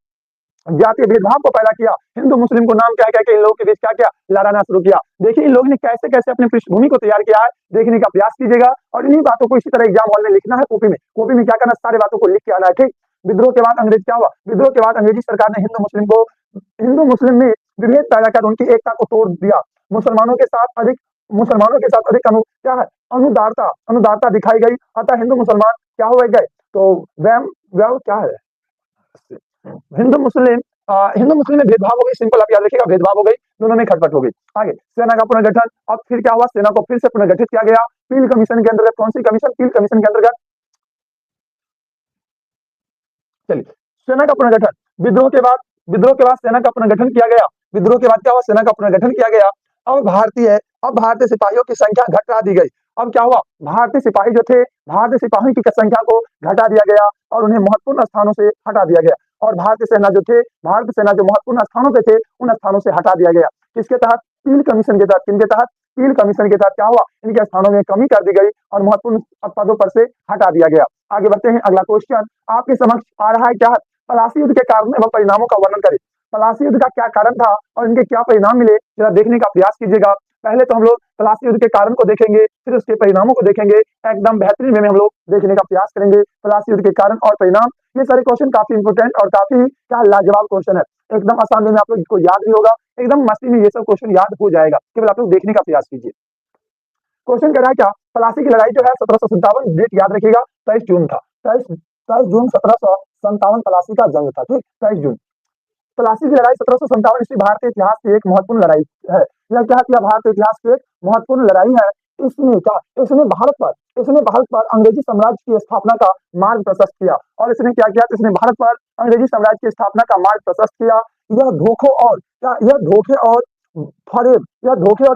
जातीय भेदभाव को पैदा किया। हिंदू मुस्लिम को नाम कह के इन लोगों के बीच क्या किया? लड़ाना शुरू किया। देखिए इन लोगों ने कैसे कैसे अपनी पृष्ठभूमि को तैयार किया है, देखने का प्रयास कीजिएगा, और इन्हीं बातों को इसी तरह एग्जाम हॉल में लिखना है। कॉपी में क्या करना? सारे बातों को लिख के आना है, ठीक। विद्रोह के बाद अंग्रेज क्या हुआ? विद्रोह के बाद अंग्रेजी सरकार ने हिंदू मुस्लिम में विभेद पैदा कर उनकी एकता को तोड़ दिया। मुसलमानों के साथ अधिक क्या है? अनुदारता दिखाई गई। अतः हिंदू मुसलमान क्या हो गए? तो क्या है? हिंदू मुस्लिम में भेदभाव हो गई। सिंपल आप याद रखिएगा, भेदभाव हो गई। दोनों में खटपट हो गई। आगे सेना का पुनर्गठन, अब फिर क्या हुआ, सेना को फिर से पुनर्गठित किया गया पील कमीशन के अंतर्गत। कौन सी कमीशन, पील कमीशन के अंतर्गत। चलिए सेना का पुनर्गठन, विद्रोह के बाद सेना का पुनर्गठन किया गया। विद्रोह के बाद क्या हुआ, सेना का पुनर्गठन किया गया। अब भारतीय सिपाहियों की संख्या घटा दी गई। अब क्या हुआ, भारतीय सिपाही जो थे, भारतीय सिपाहियों की संख्या को घटा दिया गया और उन्हें महत्वपूर्ण स्थानों से हटा दिया गया। और भारतीय सेना जो महत्वपूर्ण स्थानों पे थे, उन स्थानों से हटा दिया गया। किसके तहत, पील कमीशन के तहत। किनके तहत, पील कमीशन के तहत क्या हुआ, इनके स्थानों में कमी कर दी गई और महत्वपूर्ण पदों पर से हटा दिया गया। आगे बढ़ते हैं, अगला क्वेश्चन आपके समक्ष आ रहा है क्या, पलासी युद्ध के कारण एवं परिणामों का वर्णन करें। पलासी युद्ध का क्या कारण था और इनके क्या परिणाम मिले, जरा देखने का प्रयास कीजिएगा। पहले तो हम लोग पलासी युद्ध के कारण को देखेंगे, फिर उसके परिणामों को देखेंगे। एकदम बेहतरीन वे में हम लोग देखने का प्रयास करेंगे पलासी युद्ध के कारण और परिणाम। ये सारे क्वेश्चन काफी इंपोर्टेंट और काफी क्या लाजवाब क्वेश्चन है। एकदम आसान वे में आप लोग को याद भी होगा, एकदम मस्ती में ये सब क्वेश्चन याद हो जाएगा, केवल आप लोग देखने का प्रयास कीजिए। क्वेश्चन कह रहा है क्या, पलासी की लड़ाई जो है 1757, डेट याद रखिएगा 23 जून था। 23 जून 1757 पलासी का जंग था। ठीक, 23 जून। पलासी की लड़ाई 1757 ईस्वी भारतीय इतिहास की एक महत्वपूर्ण लड़ाई है। यह क्या किया, भारतीय इतिहास की एक महत्वपूर्ण लड़ाई है। इसने भारत पर अंग्रेजी साम्राज्य की स्थापना का मार्ग प्रशस्त किया। और इसने क्या किया, इसने भारत पर अंग्रेजी साम्राज्य की स्थापना का मार्ग प्रशस्त किया। यह धोखे और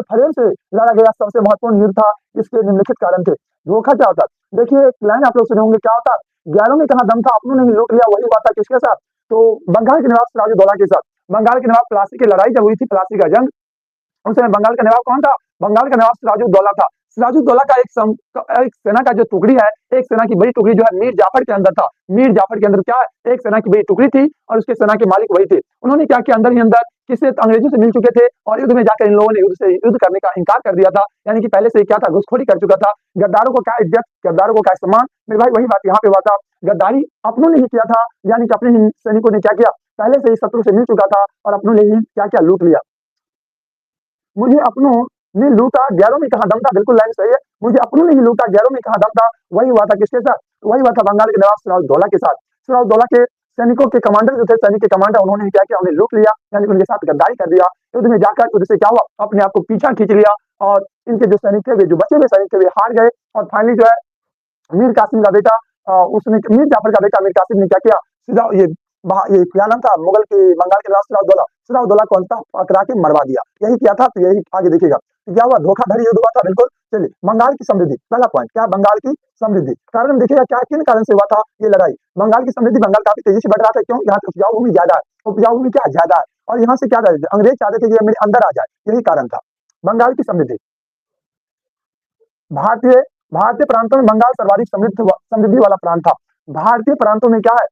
फरेब से लड़ा गया सबसे महत्वपूर्ण युद्ध था। इसके निम्नलिखित कारण थे। धोखा क्या होता है, देखिए एक लाइन आप लोग सुने होंगे, क्या होता, गैरों में कहा दम था, अपनों ने ही लूट लिया। वही हुआ था किसके साथ, तो बंगाल के नवाब सिराजुद्दौला के साथ। बंगाल के नवाब, प्लासी की लड़ाई जब हुई थी, प्लासी का जंग, उस समय बंगाल का नवाब कौन था, बंगाल का नवाब सिराजुद्दौला था। सिराजुद्दौला का एक सेना का जो टुकड़ी है, एक सेना की बड़ी टुकड़ी जो है मीर जाफर के अंदर था। मीर जाफर के अंदर क्या है, एक सेना की बड़ी टुकड़ी थी और उसके सेना के मालिक वही थे। उन्होंने क्या किया, अंदर ही अंदर किसी अंग्रेजों से मिल चुके थे और युद्ध में जाकर इन लोगों ने युद्ध करने का इनकार कर दिया था। यानी कि पहले से ही क्या था, घुसखोरी कर चुका था। गद्दारों को क्या इज्जत, गद्दारों को क्या सम्मान, मेरे भाई वही बात यहाँ पे हुआ था। गद्दारी अपनों ने ही किया था, यानी कि अपने ही सैनिकों ने क्या किया, पहले से ही शत्रु से मिल चुका था और अपनों ने ही क्या क्या लूट लिया। मुझे अपनों ने लूटा, गैरों में कहा दम था, बिल्कुल लाइन सही है। मुझे अपनों ने ही लूटा, गैरों में कहा दम था। वही हुआ था किसके साथ, वही हुआ था बंगाल के नवाब सिराजुद्दौला के साथ। सिराजुद्दौला के सैनिकों के कमांडर जो थे, सैनिक के कमांडर, उन्होंने क्या किया, उन्हें लूट लिया, यानी उनके साथ गद्दारी कर दिया। युद्ध में जाकर युद्ध से क्या हुआ, अपने आप को पीछा खींच लिया और इनके जो सैनिक थे, वे जो बचे हुए सैनिक थे, वे हार गए। और फाइनली जो है मीर कासिम का बेटा, उसने मीर जाफर का बेटा मीर कासिम ने क्या किया, सीधा ये क्या नाम था, मुगल के बंगाल के नवाब सिराजुद्दौला को अंततः पकड़ा के मरवा दिया। यही क्या था, तो यही आगे देखिएगा क्या हुआ, धोखाधड़ी युद्ध हुआ था। बिल्कुल, चलिए बंगाल की समृद्धि, पहला पॉइंट क्या, बंगाल की समृद्धि। कारण देखिएगा क्या, किन कारण से हुआ था ये लड़ाई। बंगाल की समृद्धि, बंगाल काफी तेजी से बढ़ रहा था, क्यों, यहाँ पे उपजाऊ भूमि ज्यादा है, उपजाऊ भूमि क्या ज्यादा है, और यहाँ से क्या चाहते थे, अंग्रेज चाहते थे कि ये मेरे अंदर आ जाए, यही कारण था बंगाल की समृद्धि। भारतीय भारतीय प्रांतों में बंगाल सर्वाधिक समृद्धि वाला प्रांत था। भारतीय प्रांतों में क्या है,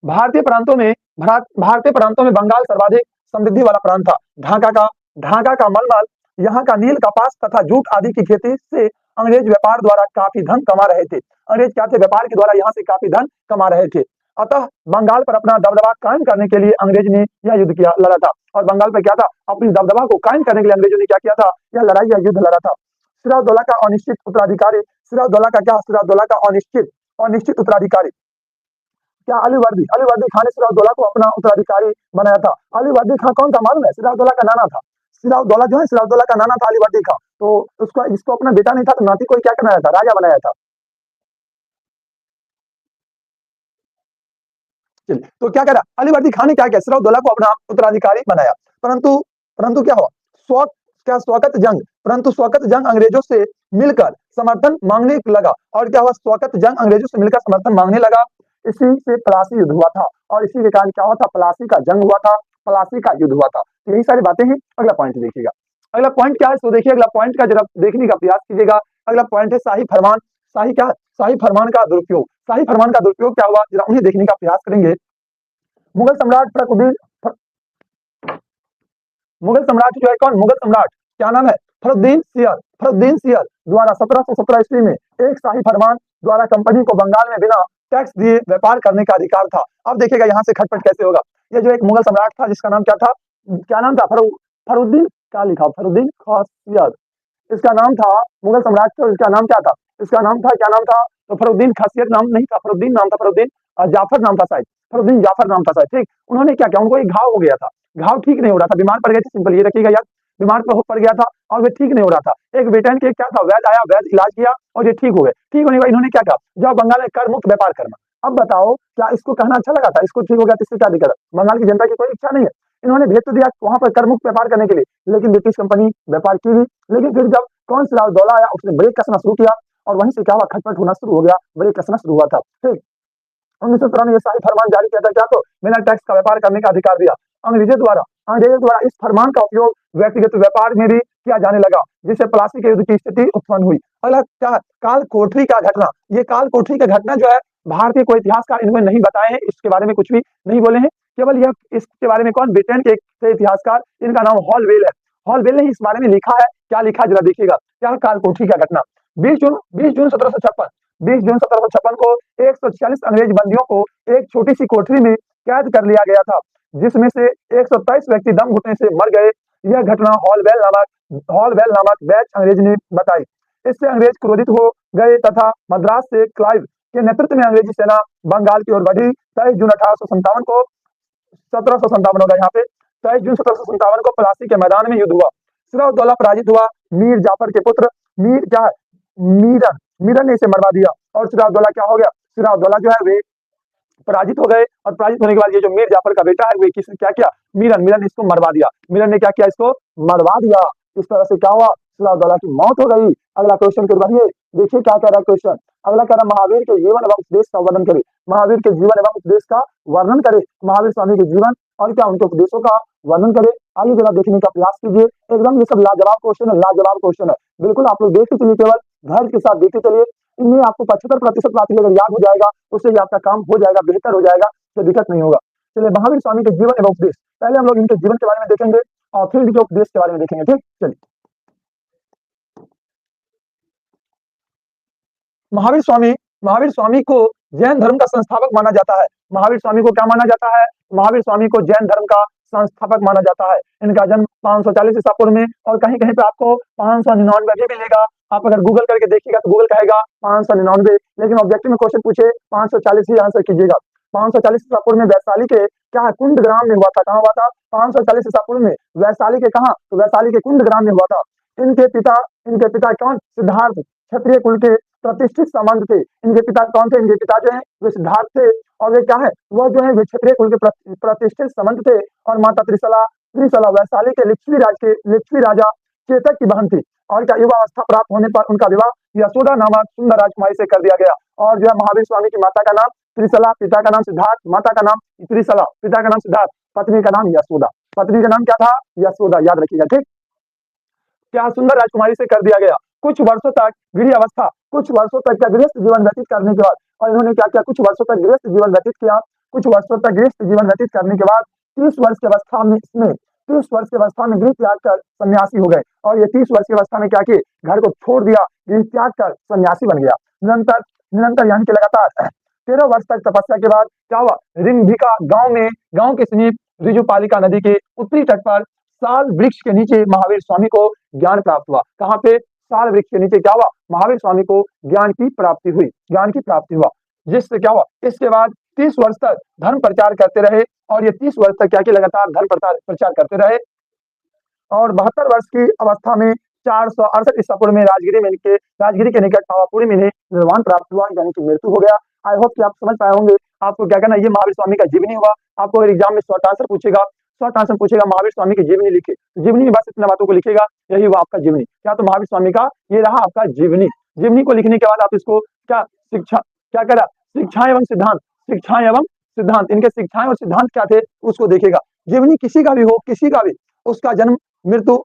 भारतीय प्रांतों में बंगाल सर्वाधिक समृद्धि वाला प्रांत था। ढाका का मलमल, यहाँ का नील, कपास तथा जूट आदि की खेती से अंग्रेज व्यापार द्वारा काफी धन कमा रहे थे। अंग्रेज क्या थे, व्यापार के द्वारा यहाँ से काफी धन कमा रहे थे। अतः बंगाल पर अपना दबदबा कायम करने के लिए अंग्रेज ने यह युद्ध किया, लड़ा था। और बंगाल पर क्या था, अपनी दबदबा को कायम करने के लिए अंग्रेजों ने क्या किया था, यह लड़ाई, यह युद्ध लड़ा था। सिराजुद्दौला का अनिश्चित उत्तराधिकारी, सिराजुद्दौला का क्या, सिराजुद्दौला का अनिश्चित उत्तराधिकारी क्या, अली वर्दी खान ने सिराजुद्दौला को अपना उत्तराधिकारी बनाया था। अली वर्दी खान कौन था मालूम है, सिराजुद्दौला का नाना था। सिराजुद्दौला जो है, सिराजुद्दौला का नाना था अली वर्दी खान। तो उसका, इसको अपना बेटा नहीं था, तो नाती को क्या बनाया था, राजा बनाया था। तो क्या करा, अली वर्दी खान ने क्या किया, सिराजुद्दौला को अपना उत्तराधिकारी बनाया। परंतु परंतु क्या हुआ, शौकत जंग अंग्रेजों से मिलकर समर्थन मांगने लगा। और क्या हुआ, शौकत जंग अंग्रेजों से मिलकर समर्थन मांगने लगा। इसी से प्लासी युद्ध हुआ था और इसी के कारण क्या हुआ था, प्लासी का जंग हुआ था, प्लासी का युद्ध हुआ था। तो यही सारी बातें हैं। अगला पॉइंट देखिएगा, अगला पॉइंट क्या है, तो देखिए अगला पॉइंट का जरा देखने का प्रयास कीजिएगा। अगला पॉइंट है शाही फरमान। शाही फरमान का दुरुपयोग। शाही फरमान का दुरुपयोग क्या हुआ, जरा उन्हें देखने का प्रयास करेंगे। मुगल सम्राट मुगल सम्राट जो है कौन, मुगल सम्राट क्या नाम है, फरुद्दीन सियर द्वारा 1717 ईस्वी में एक शाही फरमान द्वारा कंपनी को बंगाल में बिना टैक्स दिए व्यापार करने का अधिकार था। अब देखिएगा यहाँ से खटपट कैसे होगा। ये जो एक मुगल सम्राट था, जिसका नाम क्या था, क्या नाम था, फरुद्दीन, क्या लिखा, फरुद्दीन खासियत इसका नाम था। मुगल सम्राट का इसका नाम क्या था, इसका नाम था, क्या नाम था, तो फरुद्दीन खासियत नाम नहीं था, फरुद्दीन नाम था, फरुद्दीन जाफर नाम था शायद। फरुद्दीन जाफर नाम था शायद, ठीक। उन्होंने क्या किया, उनको एक घाव हो गया था, घाव ठीक नहीं हो रहा था, बीमार पड़ गए थे, सिंपल ये रखिएगा याद, बीमार पड़ गया था और वे ठीक नहीं हो रहा था। एक ब्रिटेन के क्या था, वैद्य आया, वैद्य इलाज किया और ये ठीक हो गए। ठीक होने के बाद इन्होंने क्या कहा, जाओ बंगाल में कर मुक्त व्यापार करना। अब बताओ क्या इसको कहना अच्छा लगा था, इसको ठीक हो गया तो इससे क्या दिक्कत है, बंगाल की जनता की कोई इच्छा नहीं है, इन्होंने भेज तो दिया वहां पर कर मुक्त व्यापार करने के लिए, लेकिन ब्रिटिश कंपनी व्यापार की भी, लेकिन फिर जब कौन सिराजदौला आया उसने ब्रेक कसना शुरू किया और वहीं से क्या हुआ, खटपट होना शुरू हो गया, ब्रेक कसना शुरू हुआ था, ठीक। 1917 में ये शाही फरमान जारी किया था, क्या तो बिना टैक्स का व्यापार करने का अधिकार दिया अंग्रेजों द्वारा इस फरमान का उपयोग व्यक्तिगत व्यापार में भी किया जाने लगा, जिससे प्लासी के युद्ध की स्थिति उत्पन्न हुई। अगला क्या, काल कोठरी का घटना। ये काल कोठरी का घटना जो है, भारतीय कोई इतिहासकार इन्होंने नहीं बताए हैं, इसके बारे में कुछ भी नहीं बोले हैं, केवल यह इसके बारे में कौन, ब्रिटेन के एक इतिहासकार, इनका नाम हॉलवेल है। हॉलवेल ने इस बारे में लिखा है, क्या लिखा जरा देखिएगा, क्या काल कोठरी का घटना। 20 जून 1756, 20 जून 1756 को 146 अंग्रेज बंदियों को एक छोटी सी कोठरी में कैद कर लिया गया था, जिसमें से 123 व्यक्ति दम घुटने से मर गए। यह घटना हॉलवेल नामक बैच अंग्रेज ने बताई। इससे अंग्रेज क्रोधित हो गए तथा मद्रास से क्लाइव के नेतृत्व में अंग्रेजी सेना बंगाल की ओर बढ़ी। 23 जून 1857 को 1757 होगा यहाँ पे, 23 जून 1757 को प्लासी के मैदान में युद्ध हुआ। सिराजदौला पराजित हुआ। मीर जाफर के पुत्र मीर क्या है, मीरन ने इसे मरवा दिया और सिराजदौला क्या हो गया, सिराजदौला जो है वे पराजित हो गए और पराजित होने के बाद ये जो मीर जाफर का बेटा है वे किसने क्या किया, मीरन ने इसको मरवा दिया, मीरन ने क्या किया, इसको मरवा दिया। इस तरह से क्या हुआ, सिराजदौला की मौत हो गई। अगला क्वेश्चन के बढ़िए, देखिए क्या कह रहा है क्वेश्चन। अगला कह रहा है महावीर के जीवन एवं उपदेश का वर्णन करे। महावीर के जीवन एवं उपदेश का वर्णन करे। महावीर स्वामी के जीवन और क्या उनके उपदेशों का वर्णन करे। आइए जरा देखने का प्रयास कीजिए। एकदम ये सब लाजवाब क्वेश्चन है, लाजवाब क्वेश्चन है, बिल्कुल आप लोग देखते चलिए, केवल धैर्य के साथ देखते चलिए। इनमें आपको 75% बात अगर याद हो जाएगा उससे भी आपका काम हो जाएगा, बेहतर हो जाएगा, कोई दिक्कत नहीं होगा। चलिए महावीर स्वामी के जीवन एवं उपदेश, पहले हम लोग इनके जीवन के बारे में देखेंगे और फिर इनके उपदेश के बारे में देखेंगे, ठीक। चलिए महावीर स्वामी को जैन धर्म का संस्थापक माना जाता है। महावीर स्वामी को क्या माना जाता है, महावीर स्वामी को जैन धर्म का संस्थापक माना जाता है। इनका जन्म 540 ईसा पूर्व में और कहीं कहीं पे आपको 599 भी मिलेगा। आप अगर गूगल करके देखिएगा तो गूगल कहेगा 599, लेकिन ऑब्जेक्टिव में क्वेश्चन पूछे 540 ही आंसर कीजिएगा। 540 ईसा पूर्व में वैशाली के क्या कुंड ग्राम में हुआ था, कहाँ हुआ था, 540 ईसा पूर्व में वैशाली के कहा, तो वैशाली के कुंड ग्राम में हुआ था। इनके पिता कौन, सिद्धार्थ, क्षत्रिय कुल के प्रतिष्ठित संबंध थे। इनके पिता कौन थे, इनके पिता जो है वे सिद्धार्थ थे और वे क्या है, वह जो है वे क्षत्रिय कुल के प्रतिष्ठित संबंध थे और माता त्रिशला वैशाली के लिच्छवी राजा चेतक की बहन थी। और क्या युवावस्था प्राप्त होने पर उनका विवाह यशोदा नामक सुंदर राजकुमारी से कर दिया गया। और जो है महावीर स्वामी की माता का नाम त्रिशला, पिता का नाम सिद्धार्थ, माता का नाम त्रिशला, पिता का नाम सिद्धार्थ, पत्नी का नाम यशोदा। पत्नी का नाम क्या था, यशोदा, याद रखिएगा, ठीक। क्या सुंदर राजकुमारी से कर दिया गया। कुछ वर्षों तक कुछ वर्षों तक का गृहस्थ जीवन व्यतीत करने के बाद, और इन्होंने क्या किया, कुछ वर्षों तक गृहस्थ जीवन व्यतीत किया। कुछ वर्षों तक गृहस्थ जीवन व्यतीत करने के बाद 30 वर्ष की अवस्था में गृह त्याग कर सन्यासी हो गए। और ये 30 वर्ष की अवस्था में क्या किए, घर को छोड़ दिया, गृह त्याग कर सन्यासी बन गया। निरंतर यानी कि लगातार 13 वर्ष तक तपस्या के बाद क्या हुआ, रिंभिका गांव के समीप ऋजुपालिका नदी के उत्तरी तट पर साल वृक्ष के नीचे महावीर स्वामी को ज्ञान प्राप्त हुआ। कहाँ पे, साल वृक्ष के नीचे क्या हुआ, महावीर स्वामी को ज्ञान की प्राप्ति हुआ। जिससे क्या हुआ, इसके बाद 30 वर्ष तक धर्म प्रचार करते रहे और ये 30 वर्ष तक क्या कि लगातार धर्म प्रचार करते रहे। और 72 वर्ष की अवस्था में 468 ईसा पूर्व में राजगिरी के निकट पावापुरी में निर्वाण प्राप्त हुआ, यानी कि मृत्यु हो गया। आई होप कि आप समझ पाए होंगे। आपको क्या करना, ये महावीर स्वामी का जीवनी हुआ। आपको अगर एग्जाम में शॉर्ट आंसर पूछेगा महावीर स्वामी की जीवनी लिखे, जीवनी में बस इतने बातों को लिखेगा, यही हुआ आपका जीवनी। क्या तो महावीर स्वामी का ये रहा आपका जीवनी। जीवनी को लिखने के बाद आप इसको क्या करा, शिक्षाएं एवं सिद्धांत, इनके शिक्षाएं और सिद्धांत क्या थे उसको देखेगा। जीवनी किसी का भी हो, उसका जन्म, मृत्यु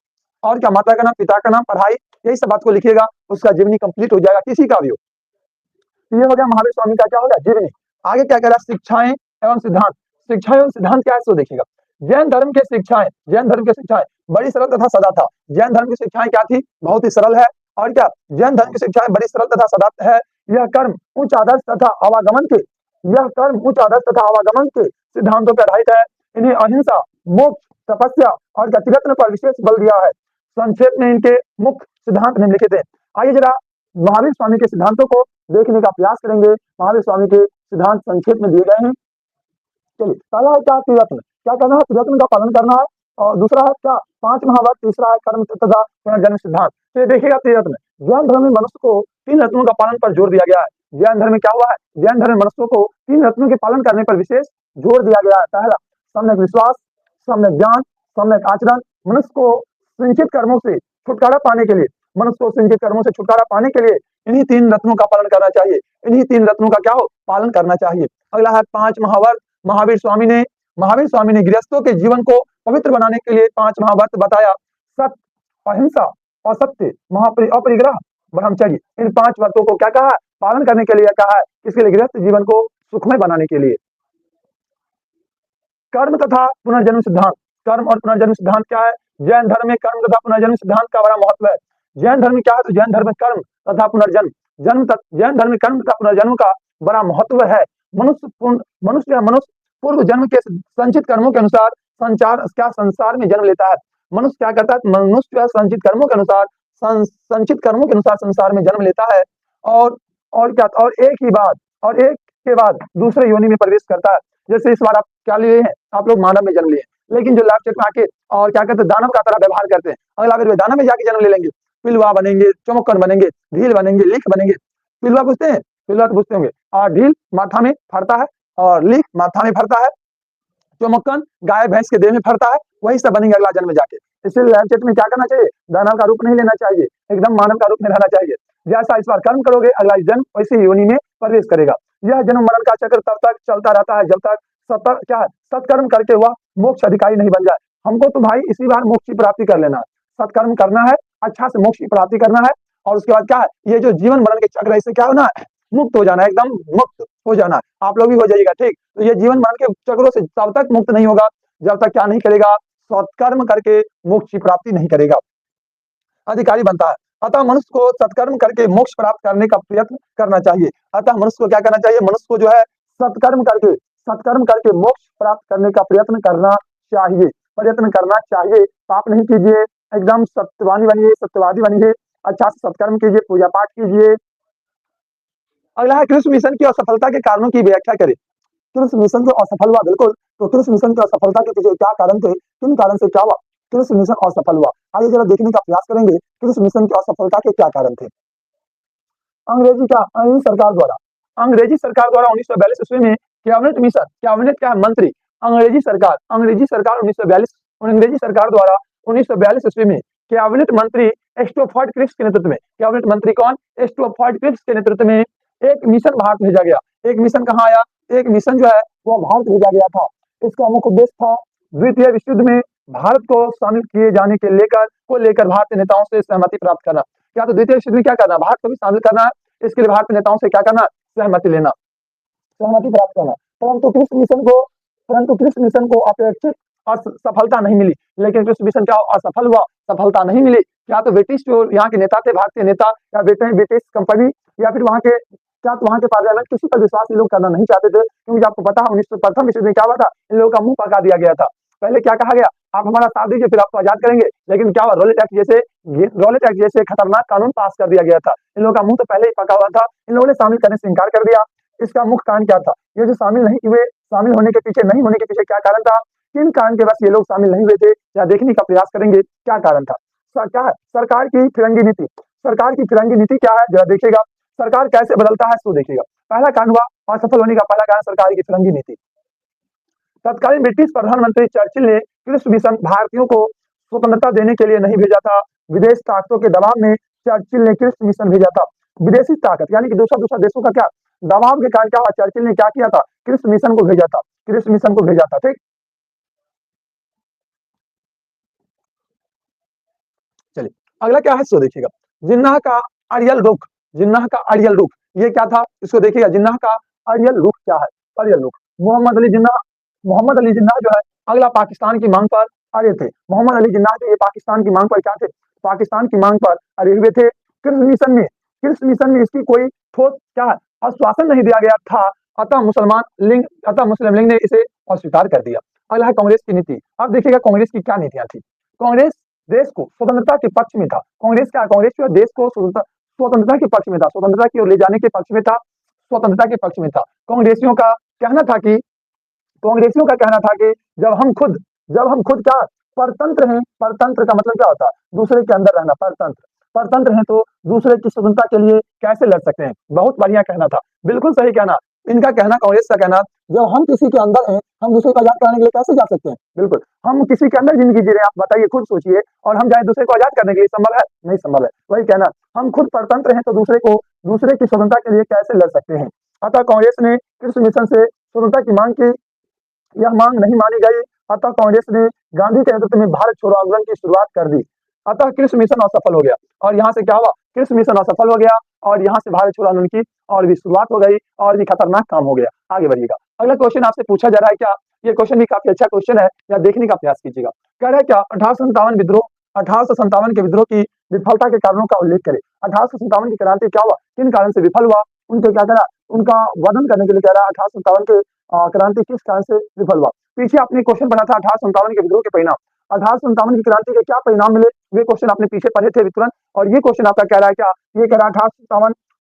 और क्या, माता का नाम, पिता का नाम, पढ़ाई, यही सब बात को लिखिएगा, उसका जीवनी कंप्लीट हो जाएगा, किसी का भी हो। ये हो गया महावीर स्वामी का क्या होगा, जीवनी। आगे क्या कह रहा है, शिक्षाएं एवं सिद्धांत क्या है सो देखिएगा। जैन धर्म के शिक्षाएं बड़ी सरल तथा सदा था। जैन धर्म की शिक्षाएं क्या थी, बहुत ही सरल है। और क्या, जैन धर्म की शिक्षाएं बड़ी सरल तथा सदा है। यह कर्म उच्च आदर्श तथा आवागमन के सिद्धांतों पर आधारित है। इन्हें अहिंसा, मोक्ष, तपस्या और गतिरत्न पर विशेष बल दिया है। संक्षेप में इनके मुख्य सिद्धांत निम्नलिखित हैं। आइए जरा महावीर स्वामी के सिद्धांतों को देखने का प्रयास करेंगे। महावीर स्वामी के सिद्धांत संक्षेप में दिए गए हैं। चलिए, पहला है क्या, त्रिरत्न। क्या करना है? त्रिरत्न का पालन करना है। और दूसरा है क्या, 5 महाव्रत। तीसरा है कर्म तथा पुनर्जन्म सिद्धांत। तो ये देखिएगा त्रिरत्न, जैन धर्म में मनुष्य को 3 रत्नों का पालन पर जोर दिया गया है। जैन धर्म में क्या हुआ है? जैन धर्म में मनुष्यों को 3 रत्नों के पालन करने पर विशेष जोर दिया गया है। पहला, सम्यक विश्वास, सम्यक ज्ञान, सम्यक आचरण। मनुष्य को संचित कर्मों से छुटकारा पाने के लिए, मनुष्य को संचित कर्मों से छुटकारा पाने के लिए इन्हीं 3 रत्नों का पालन करना चाहिए। इन्हीं 3 रत्नों का क्या हो? पालन करना चाहिए। अगला है 5 महाव्रत। महावीर स्वामी ने गृहस्थों के जीवन को पवित्र बनाने के लिए 5 महाव्रत बताया। सत्य, अहिंसा, असत्य, अपरिग्रह, ब्रह्मचर्य। इन 5 व्रतों को क्या कहा है? पालन करने के लिए कहा है। इसके लिए गृहस्थ जीवन को सुखमय बनाने के लिए। कर्म तथा पुनर्जन्म सिद्धांत। कर्म और पुनर्जन्म सिद्धांत क्या है? जैन धर्म में कर्म तथा पुनर्जन्म सिद्धांत का बड़ा महत्व है। जैन धर्म में क्या है? तो जैन धर्म में कर्म तथा पुनर्जन्म, जैन धर्म में कर्म तथा पुनर्जन्म का बड़ा महत्व है। मनुष्य पूर्व जन्म के संचित कर्मों के अनुसार संसार में जन्म लेता है। मनुष्य क्या करता है? मनुष्य संचित कर्मों के अनुसार संसार में जन्म लेता है। और क्या, और एक के बाद दूसरे योनि में प्रवेश करता है। जैसे इस बार आप क्या लिए हैं? आप लोग मानव में जन्म लिए, लेकिन जो लाइफ चेक में आके और क्या करते हैं? दानव का तरह व्यवहार करते हैं। अगला बार वे दानव में जाके जन्म ले लेंगे, पिलवा बनेंगे, चमोक्कन बनेंगे, ढील बनेंगे, लिख बनेंगे। पिलवा पूछते हैं? पिलवा तो पूछते होंगे। और ढील माथा में फरता है, और लिख माथा में फरता है, चमोक्कन गाय भैंस के देह में फरता है। वही सब बनेंगे अगला जन्म में जाके। इसलिए लाइफ चेक में क्या करना चाहिए? दानव का रूप नहीं लेना चाहिए, एकदम मानव का रूप में रहना चाहिए। जैसा इस बार कर्म करोगे, अगला जन्म वैसे ही योनि में प्रवेश करेगा। यह जन्म मरण का चक्र तब तक चलता रहता है जब तक सत्कर्म करके वह मोक्ष अधिकारी नहीं बन जाए। हमको तो भाई इसी बार मोक्ष की प्राप्ति कर लेना है, सत्कर्म करना है, अच्छा से मोक्ष की प्राप्ति करना है। और उसके बाद क्या है? ये जो जीवन मरण के चक्र है, इससे क्या होना है? मुक्त हो जाना है, एकदम मुक्त हो जाना है। आप लोग भी हो जाइएगा, ठीक। तो ये जीवन मरण के चक्रों से तब तक मुक्त नहीं होगा जब तक क्या नहीं करेगा? सत्कर्म करके मोक्ष की प्राप्ति नहीं करेगा, अधिकारी बनता है। अतः मनुष्य को सत्कर्म करके मोक्ष प्राप्त करने का प्रयत्न करना चाहिए। अतः मनुष्य को क्या करना चाहिए? मनुष्य को जो है सत्कर्म करके मोक्ष प्राप्त करने का प्रयत्न करना चाहिए। पाप नहीं कीजिए, एकदम सत्यवादी बनिए, अच्छा से सत्कर्म कीजिए, पूजा पाठ कीजिए। अगला है कृष्ण मिशन की असफलता के कारणों की व्याख्या करें। कृष्ण मिशन तो असफल हुआ, बिल्कुल। तो कृष्ण मिशन की असफलता के पीछे क्या कारण थे? किन कारण से क्या हुआ कृष्ण मिशन असफल हुआ? आइए जरा देखने का प्रयास करेंगे कृष्ण मिशन की असफलता के क्या कारण थे। अंग्रेजी सरकार द्वारा 1942 ईस्वी में कैबिनेट क्या मंत्री, अंग्रेजी सरकार 1942 ईस्वी में कैबिनेट मंत्री स्टोफर्ड क्रिप्स के नेतृत्व में, कैबिनेट मंत्री कौन? स्टोफर्ड क्रिप्स के नेतृत्व में एक मिशन भारत भेजा गया। एक मिशन कहाँ आया? एक मिशन जो है वो भारत भेजा गया था। इसका मुख्य उद्देश्य था द्वितीय विश्व युद्ध में भारत को शामिल किए जाने के लेकर भारतीय नेताओं से सहमति प्राप्त करना। क्या तो द्वितीय विश्व युद्ध में क्या करना? भारत को भी शामिल करना है। इसके लिए भारतीय नेताओं से क्या करना? सहमति प्राप्त करना। परंतु कृष्ण मिशन को अपेक्षित सफलता नहीं मिली। लेकिन कृष्ण मिशन क्या असफल हुआ? सफलता नहीं मिली। क्या तो ब्रिटिश जो यहाँ के नेता थे, भारतीय नेता, या ब्रिटिश कंपनी, या फिर वहाँ के पार्लियामेंट, किसी पर विश्वास ये लोग करना नहीं चाहते थे। क्योंकि आपको पता है 1901 ईस्वी में क्या हुआ था? इन लोगों का मुंह पका दिया गया था। पहले क्या कहा गया? आप हमारा साथ दीजिए, फिर आपको आजाद करेंगे। लेकिन क्या हुआ? रॉलेट एक्ट जैसे खतरनाक कानून पास कर दिया गया था। इन लोगों का मुंह तो पहले ही पका हुआ था। इन लोगों ने शामिल करने से इनकार कर दिया। इसका मुख्य कारण क्या था? ये जो शामिल नहीं हुए, शामिल नहीं होने के पीछे क्या कारण था? किन कारण के बस ये लोग शामिल नहीं हुए थे, या देखने का प्रयास करेंगे क्या कारण था। क्या है? सरकार की फिरंगी नीति क्या है? जरा देखिएगा, सरकार कैसे बदलता है इसको देखिएगा। पहला कारण हुआ असफल होने का पहला कारण सरकार की फिरंगी नीति। तत्कालीन ब्रिटिश प्रधानमंत्री चर्चिल ने कृष्ण मिशन भारतीयों को स्वतंत्रता देने के लिए नहीं भेजा था। विदेश ताकतों के दबाव में चर्चिल ने कृष्ण मिशन भेजा था। विदेशी ताकत यानी कि दूसरा देशों का क्या दबाव के कारण क्या हुआ? चर्चिल ने क्या किया था? कृष्ण मिशन को भेजा था, ठीक। चलिए अगला क्या है, सो देखिएगा। जिन्ना का अड़ियल रुख, ये क्या था? इसको देखिएगा। जिन्ना का अड़ियल रुख क्या है? अड़ियल रुख मोहम्मद अली जिन्ना जो है अगला पाकिस्तान की मांग पर अड़े थे। मोहम्मद अली जिन्ना जो ये पाकिस्तान की मांग पर क्या थे? पाकिस्तान की मांग पर अड़े हुए थे। कृष्ण मिशन में इसकी कोई ठोस क्या है? आश्वासन नहीं दिया गया था। अतः मुस्लिम लीग ने इसे अस्वीकार कर दिया। अगला है कांग्रेस की नीति। अब देखिएगा कांग्रेस की क्या नीतियां थी। कांग्रेस देश को स्वतंत्रता के पक्ष में था। कांग्रेस जो देश को स्वतंत्रता के पक्ष में था, स्वतंत्रता की ओर ले जाने के पक्ष में था, कांग्रेसियों का कहना था कि कांग्रेसियों का कहना था कि जब हम खुद क्या परतंत्र हैं, परतंत्र का मतलब क्या होता है? दूसरे के अंदर रहना, परतंत्र। परतंत्र हैं तो दूसरे की स्वतंत्रता के लिए कैसे लड़ सकते हैं? बहुत बढ़िया कहना था, बिल्कुल सही कहना। इनका कहना, कांग्रेस का कहना, जब हम किसी के अंदर हैं, हम दूसरे को आजाद कराने के लिए कैसे जा सकते हैं? बिल्कुल, हम किसी के अंदर जिंदगी जी रहे हैं, आप बताइए, खुद सोचिए, और हम जाए दूसरे को आजाद करने के लिए, संभव है? नहीं संभव है। वही कहना, हम खुद परतंत्र हैं तो दूसरे की स्वतंत्रता के लिए कैसे लड़ सकते हैं? अतः कांग्रेस ने कृषि मिशन से स्वतंत्रता की मांग की, यह मांग नहीं मानी गई। अतः कांग्रेस ने गांधी के नेतृत्व में भारत छोड़ो आंदोलन की शुरुआत कर दी। अतः कृषि मिशन असफल हो गया, और यहाँ से क्या हुआ? कृषि मिशन असफल हो गया, और यहाँ से भारत छोड़ो आंदोलन की और भी शुरुआत हो गई, और भी खतरनाक काम हो गया। आगे बढ़िएगा, अगला क्वेश्चन आपसे पूछा जा रहा है क्या? ये क्वेश्चन भी काफी अच्छा क्वेश्चन है, या देखने का प्रयास कीजिएगा। कह रहा है क्या? 1857 विद्रोह, 1857 के विद्रोह की विफलता के कारणों का उल्लेख करें। 1857 की क्रांति क्या हुआ, किन कारण से विफल हुआ, उनके क्या करा, उनका वर्णन करने के लिए कह रहा है। 1857 के क्रांति किस कारण से विफल हुआ? पीछे आपने क्वेश्चन पढ़ा था 1857 के विद्रोह के परिणाम, 1857 की क्रांति के क्या परिणाम मिले, वे क्वेश्चन आपने पीछे पढ़े थे तुरंत। और ये क्वेश्चन आपका कह रहा है क्या? ये कह रहा है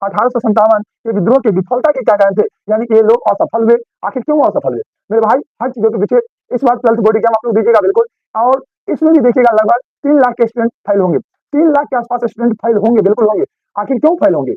1857 के विद्रोह के विफलता के क्या कारण थे, यानी कि ये लोग असफल हुए। आखिर क्यों असफल हुए? मेरे भाई, हर चीजों के पीछे इस बार 12th बोर्ड एग्जाम आप लोग दीजिएगा बिल्कुल, और इसमें भी देखिएगा लगभग 3 लाख के स्टूडेंट फेल होंगे, 3 लाख के आसपास स्टूडेंट फेल होंगे, बिल्कुल होंगे। आखिर क्यों फेल होंगे?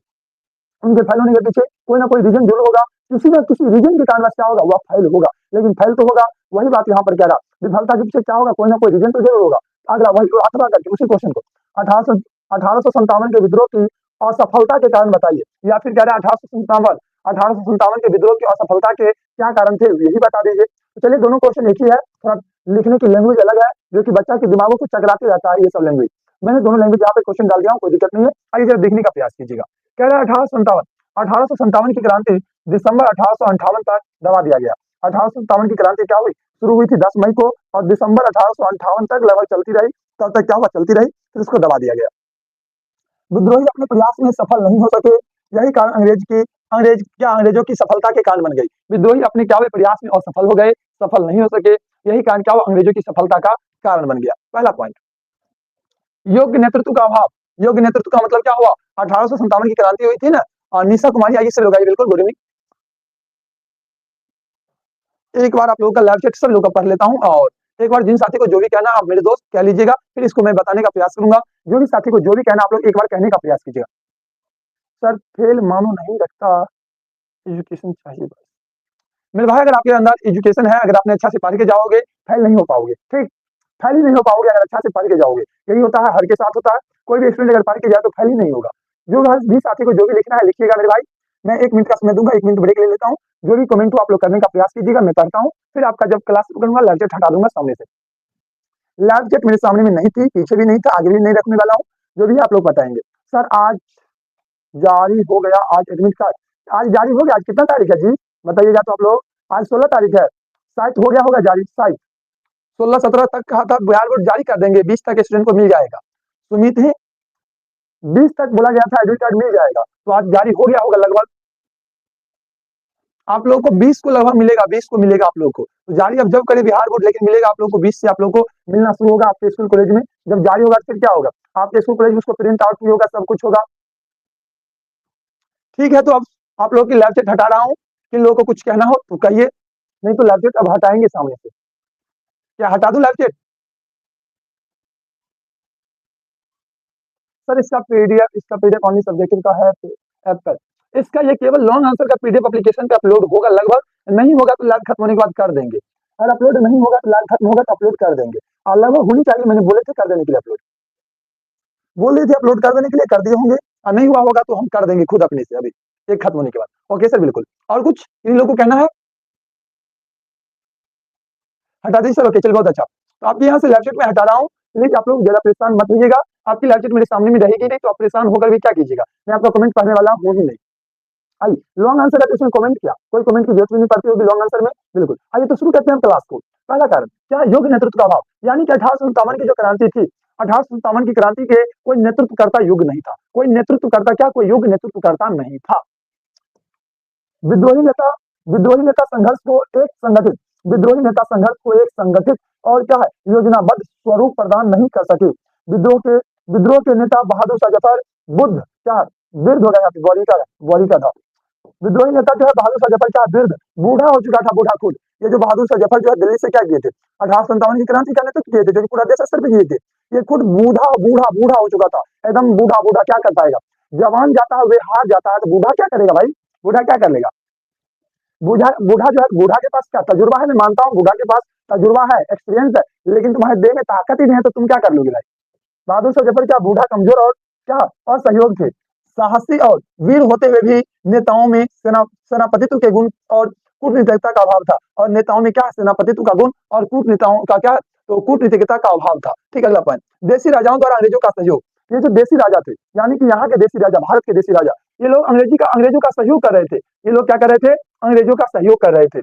उनके फेल होने के पीछे कोई ना कोई रीजन जरूर होगा, किसी न किसी रीजन के कारण क्या होगा, वह फेल होगा। लेकिन फेल तो होगा, वही बात यहाँ पर कह रहा, विफलता के पीछे क्या होगा, कोई ना कोई रीजन तो जरूर होगा। अगला वही अथवा करके उसी क्वेश्चन को, 1857 के विद्रोह की असफलता के कारण बताइए, या फिर कह रहा है 1857 के विद्रोह की असफलता के क्या कारण थे, यही बता दीजिए। तो चलिए, दोनों क्वेश्चन एक ही है, थोड़ा लिखने की लैंग्वेज अलग है, जो कि बच्चा के दिमागों को चकराते रहता है ये सब लैंग्वेज। मैंने दोनों लैंग्वेज यहाँ पे क्वेश्चन डाल दिया हूँ, कोई दिक्कत नहीं है। आइए जरा देखने का प्रयास कीजिएगा। कह रहा है 1857 की क्रांति दिसंबर 1858 तक दबा दिया गया। 1857 की क्रांति क्या हुई, शुरू हुई थी 10 मई को, और दिसंबर 1858 तक लगभग चलती रही। तब तक क्या हुआ, चलती रही, फिर उसको दबा दिया गया। विद्रोही अपने प्रयास में सफल नहीं हो सके, यही कारण अंग्रेजों की सफलता के कारण बन गई। विद्रोही अपने क्या हुए, प्रयास में असफल हो गए, सफल नहीं हो सके, यही कारण क्या हुआ, अंग्रेजों की सफलता का कारण बन गया। पहला पॉइंट, योग्य नेतृत्व का अभाव। योग्य नेतृत्व का मतलब क्या हुआ, 1857 की क्रांति हुई थी ना, और निशा कुमारी आइए सब लोग आइए, बिल्कुल गुड इवनिंग। एक बार आप लोगों का लैब चेक सब लोगों का पढ़ लेता हूँ, और एक बार जिन साथी को जो भी कहना आप मेरे दोस्त कह लीजिएगा, फिर इसको मैं बताने का प्रयास करूंगा। जो भी साथी को जो भी कहना आप लोग एक बार कहने का प्रयास कीजिएगा। सर फेल मानो नहीं रखता, एजुकेशन चाहिए बस। मेरे भाई, अगर आपके अंदर एजुकेशन है, अगर आपने अच्छा से पढ़ के जाओगे, फेल नहीं हो पाओगे। ठीक, फेल ही नहीं हो पाओगे अगर अच्छा से पढ़ के जाओगे। यही होता है, हर के साथ होता है। कोई भी स्टूडेंट अगर पढ़ के जाए तो फेल ही नहीं होगा। जो भी साथी को जो भी लिखना है लिखिएगा मेरे भाई। मैं 1 मिनट का समय दूंगा, 1 मिनट ब्रेक ले लेता हूँ। जो भी कमेंट हो आप लोग करने का प्रयास कीजिएगा, मैं पढ़ता हूँ, फिर आपका जब क्लास करूंगा लैब चेट हटा दूंगा सामने से। लैब चेट मेरे सामने में नहीं थी, पीछे भी नहीं था, आगे भी नहीं रखने वाला हूँ। जो भी आप लोग बताएंगे। सर आज जारी हो गया, आज एडमिट कार्ड आज जारी हो गया। आज कितना तारीख है जी, बताइएगा तो आप लोग। आज 16 तारीख है, शायद हो गया होगा जारी, शायद 16-17 तक कहा था, बिहार बोर्ड जारी कर देंगे, 20 तक स्टूडेंट को मिल जाएगा। सुमित है, 20 तक बोला गया था एडमिट कार्ड मिल जाएगा, तो आज जारी हो गया होगा लगभग। आप लोगों को 20 को लगभग मिलेगा, 20 को मिलेगा आप लोगों को। तो जारी अब जब करे बिहार बोर्ड, लेकिन मिलेगा आप लोगों को 20 से आप लोगों को मिलना शुरू होगा आपके स्कूल कॉलेज में। जब जारी होगा फिर क्या होगा, आपके स्कूल कॉलेज में उसको प्रिंट आउट भी होगा, सब कुछ होगा। ठीक है, तो अब आप लोगों की लैब चेट हटा रहा हूँ। किन लोगों को कुछ कहना हो तो कहिए, नहीं तो लैब चेट अब हटाएंगे सामने से। क्या हटा दूं लैब चेट? सर इसका पीडीएफ ओनली सब्जेक्टिव का है ऐप पर। इसका ये केवल लॉन्ग आंसर का पीडीएफ एप्लीकेशन पे अपलोड होगा लगभग, नहीं होगा तो लैब खत्म होने के बाद कर देंगे। अगर अपलोड नहीं होगा तो लैब खत्म होगा तो अपलोड कर देंगे, और लगभग होनी चाहिए, मैंने बोले थे कर देने के लिए अपलोड, बोल रहे थे अपलोड कर देने के लिए, कर दिए होंगे। और नहीं हुआ होगा तो हम कर देंगे खुद अपने से अभी, एक खत्म होने के बाद। ओके सर, बिल्कुल। और कुछ इन लोगों को कहना है? हटा दीजिए सर, ओके चलिए, बहुत अच्छा। तो आपके यहाँ से लैब चेट में हटा रहा हूँ, प्लीज आप लोग ज्यादा परेशान मत लीजिएगा। आपकी लैब चेट मेरे सामने में रहेगी नहीं, तो आप परेशान होकर भी क्या कीजिएगा, मैं आपका कमेंट पढ़ने वाला हूँ ही नहीं। आइए, लॉन्ग आंसर है तो इसमें कमेंट किया, कोई कमेंट की जरूरत भी नहीं पड़ती होगी लॉन्ग आंसर में, बिल्कुल। आइए तो शुरू करते हैं हम क्लास को। पहला कारण क्या, योग्य नेतृत्व का अभाव। यानी कि 1857 की जो क्रांति थी, 1857 की क्रांति के कोई नेतृत्वकर्ता योग्य नहीं था। कोई नेतृत्वकर्ता क्या, कोई योग्य नेतृत्वकर्ता नहीं था। विद्रोही नेता विद्रोही नेता संघर्ष को एक संगठित विद्रोही नेता संघर्ष को एक संगठित और क्या है, योजनाबद्ध स्वरूप प्रदान नहीं कर सके। विद्रोह के नेता बहादुर शाह जफर बुद्ध क्या वृद्ध हो गया, गौरी का था। विद्रोही नेता जो है बहादुर शाह जफर क्या वृद्ध, बूढ़ा हो चुका था, बूढ़ा खुद। ये जो बहादुर शाह जफर जो है दिल्ली से क्या किए थे, 1857 की क्रांति का नेतृत्व किए थे, जो कि पूरा देश स्तर पे किए थे। ये खुद बूढ़ा बूढ़ा बूढ़ा हो चुका था, एकदम बूढ़ा बूढ़ा, क्या कर पाएगा? जवान जाता है वे हार जाता है, तो बूढ़ा क्या करेगा भाई? बूढ़ा क्या कर लेगा? बूढ़ा बूढ़ा जो है, बूढ़ा के पास क्या तजुर्बा है? मैं मानता हूँ बूढ़ा के पास तजुर्बा है, एक्सपीरियंस है, लेकिन तुम्हारे देह में ताकत ही नहीं है, तो तुम क्या कर लोगे भाई? बहादुर शाह जफर क्या बूढ़ा, कमजोर और क्या असहयोग थे? साहसी और वीर होते हुए भी नेताओं में सेनापतित्व के गुण और कूटनीतिकता का अभाव था। और नेताओं में क्या? सेनापतित्व का गुण और कूटनीताओं का क्या? तो कूटनीतिकता का अभाव था। ठीक है, अगला पॉइंट, देसी राजाओं द्वारा अंग्रेजों का सहयोग। ये जो देसी राजा थे, यानी कि यहाँ के देसी राजा, भारत के देसी राजा, ये लोग अंग्रेजों का सहयोग कर रहे थे। ये लोग क्या कर रहे थे? अंग्रेजों का सहयोग कर रहे थे।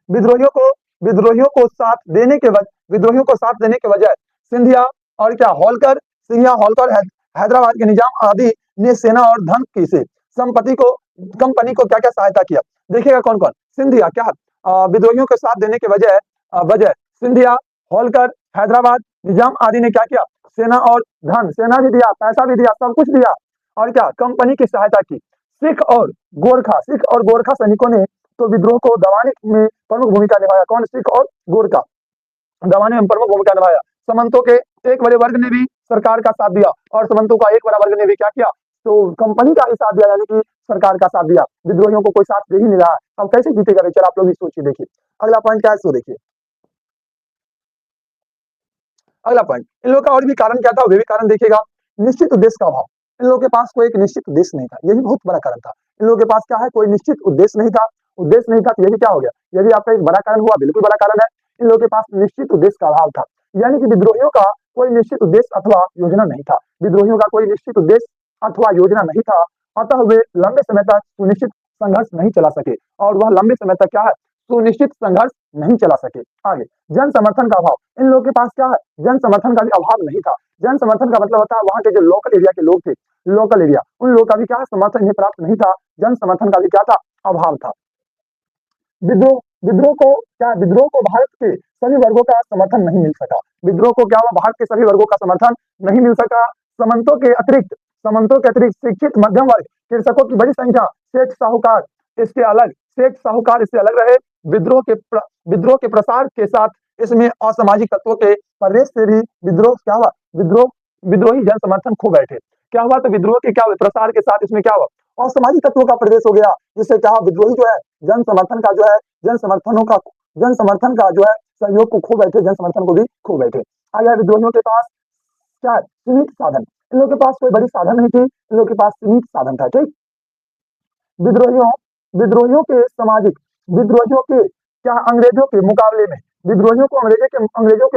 विद्रोहियों को विद्रोहियों को साथ देने के बजाय सिंधिया और क्या होलकर, सिंधिया होलकर हैदराबाद के निजाम आदि ने सेना और धन की से कंपनी को क्या क्या सहायता किया? देखिएगा कौन कौन। सिंधिया क्या विद्रोहियों के साथ देने के बजाय सिंधिया, होलकर, हैदराबाद, निजाम आदि ने क्या किया? सेना और धन, सेना भी दिया, पैसा भी दिया, सब कुछ दिया, और क्या? कंपनी की सहायता की। सिख और गोरखा सैनिकों ने तो विद्रोह को दबाने में प्रमुख भूमिका निभाया। कौन? सिख और गोरखा दबाने में प्रमुख भूमिका निभाया। सामंतों के एक बड़े वर्ग ने भी सरकार का साथ दिया, और सामंतों का एक बड़ा वर्ग ने भी क्या किया? तो कंपनी का ही साथ दिया, यानी कि सरकार का साथ दिया। विद्रोहियों को कोई साथ दे ही नहीं रहा, अब कैसे जीतेगा बेचारा? आप लोग भी सोचिए। देखिए अगला पॉइंट क्या है, सो देखिए अगला पॉइंट, इन लोगों का और भी कारण क्या था? वे भी कारण देखिएगा। निश्चित उद्देश्य का अभाव। इन लोगों के पास कोई एक निश्चित उद्देश्य नहीं था, यही बहुत बड़ा कारण था। इन लोगों के पास क्या है? कोई निश्चित उद्देश्य नहीं था। उद्देश्य नहीं था तो यही क्या हो गया? यदि आपका एक बड़ा कारण हुआ, बिल्कुल बड़ा कारण है। इन लोगों के पास निश्चित उद्देश्य का अभाव था, यानी कि विद्रोहियों का कोई निश्चित उद्देश्य अथवा योजना नहीं था। विद्रोहियों का कोई निश्चित उद्देश्य अथवा योजना नहीं था, अतः वे लंबे समय तक सुनिश्चित संघर्ष नहीं चला सके, और वह लंबे समय तक क्या है? सुनिश्चित संघर्ष नहीं चला सके। आगे, जन समर्थन का अभाव। इन लोगों के पास क्या है? जन समर्थन का भी अभाव नहीं था। जन समर्थन का मतलब होता है वहां के जो लोकल एरिया के लोग थे, लोकल एरिया, उन लोगों का भी क्या है? समर्थन इन्हें प्राप्त नहीं था। जन समर्थन का भी क्या था? अभाव था। विद्रोह विद्रोह को भारत के सभी वर्गों का समर्थन नहीं मिल सका। विद्रोह को क्या हुआ? भारत के सभी वर्गों का समर्थन नहीं मिल सका। सामंतों के अतिरिक्त शिक्षित मध्यम वर्ग, कृषकों की बड़ी संख्या, शेख साहूकार इससे अलग रहे। विद्रोह के प्रसार के साथ इसमें असामाजिक तत्वों के प्रवेश से भी विद्रोही जन समर्थन खो बैठे। क्या हुआ? तो विद्रोह के क्या हुए? प्रसार के साथ इसमें क्या हुआ? असामाजिक तत्वों का प्रवेश हो गया, जिससे क्या? विद्रोही जो है जन समर्थन का जो है सहयोग को खो बैठे, जन समर्थन को भी खो बैठे। आगे विद्रोहियों के पास क्या है? सीमित साधन। इन लोगों के पास कोई बड़ी साधन नहीं थी, इन लोगों के पास सीमित साधन था। ठीक, विद्रोहियों विद्रोहियों के क्या? अंग्रेजों के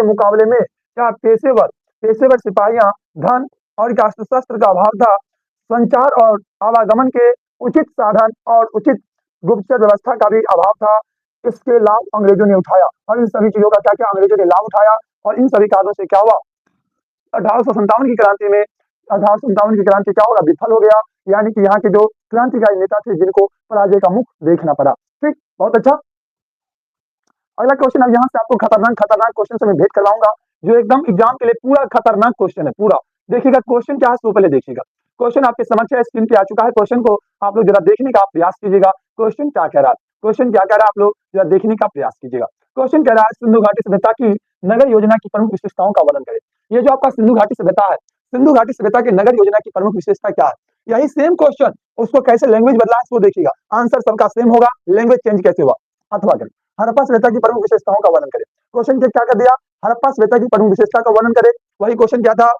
मुकाबले में क्या? पेशेवर सिपाहियां, धन और क्या? शस्त्र का अभाव था। संचार और आवागमन के उचित साधन और उचित गुप्तचर व्यवस्था का भी अभाव था। इसके लाभ अंग्रेजों ने उठाया, और इन सभी चीजों का क्या क्या? अंग्रेजों ने लाभ उठाया, और इन सभी कारणों से क्या हुआ? 1857 की क्रांति में 1857 की क्रांति क्या होगा? विफल हो गया, यानी कि यहाँ के जो क्रांतिकारी नेता थे, जिनको पराजय का मुख देखना पड़ा। ठीक, बहुत अच्छा। अगला क्वेश्चन, अब यहाँ से आपको खतरनाक क्वेश्चन से मैं भेंट करवाऊंगा, जो एकदम एग्जाम के लिए पूरा खतरनाक क्वेश्चन है पूरा। देखिएगा क्वेश्चन क्या है, तो पहले देखिएगा। क्वेश्चन आपके समक्ष है, स्क्रीन पे आ चुका है। क्वेश्चन को आप लोग जरा देखने का प्रयास कीजिएगा। क्वेश्चन क्या कह रहा है? आप लोग जरा देखने का प्रयास कीजिएगा। क्वेश्चन कह रहा है, सिंधु घाटी सभ्यता की नगर योजना की प्रमुख विशेषताओं का वर्णन करें। ये जो आपका सिंधु घाटी सभ्यता है, सिंधु घाटी सभ्यता की नगर योजना की प्रमुख विशेषता क्या है? यही सेम क्वेश्चन, उसको कैसे लैंग्वेज बदला है, इसको देखिएगा। आंसर सबका सेम होगा, लैंग्वेज चेंज कैसे हुआ? अथवा करें, हड़प्पा सभ्यता की प्रमुख विशेषताओं का वर्णन करें। क्वेश्चन क्या कर दिया? हड़प्पा सभ्यता की प्रमुख विशेषता का वर्णन करें। वही क्वेश्चन क्या था?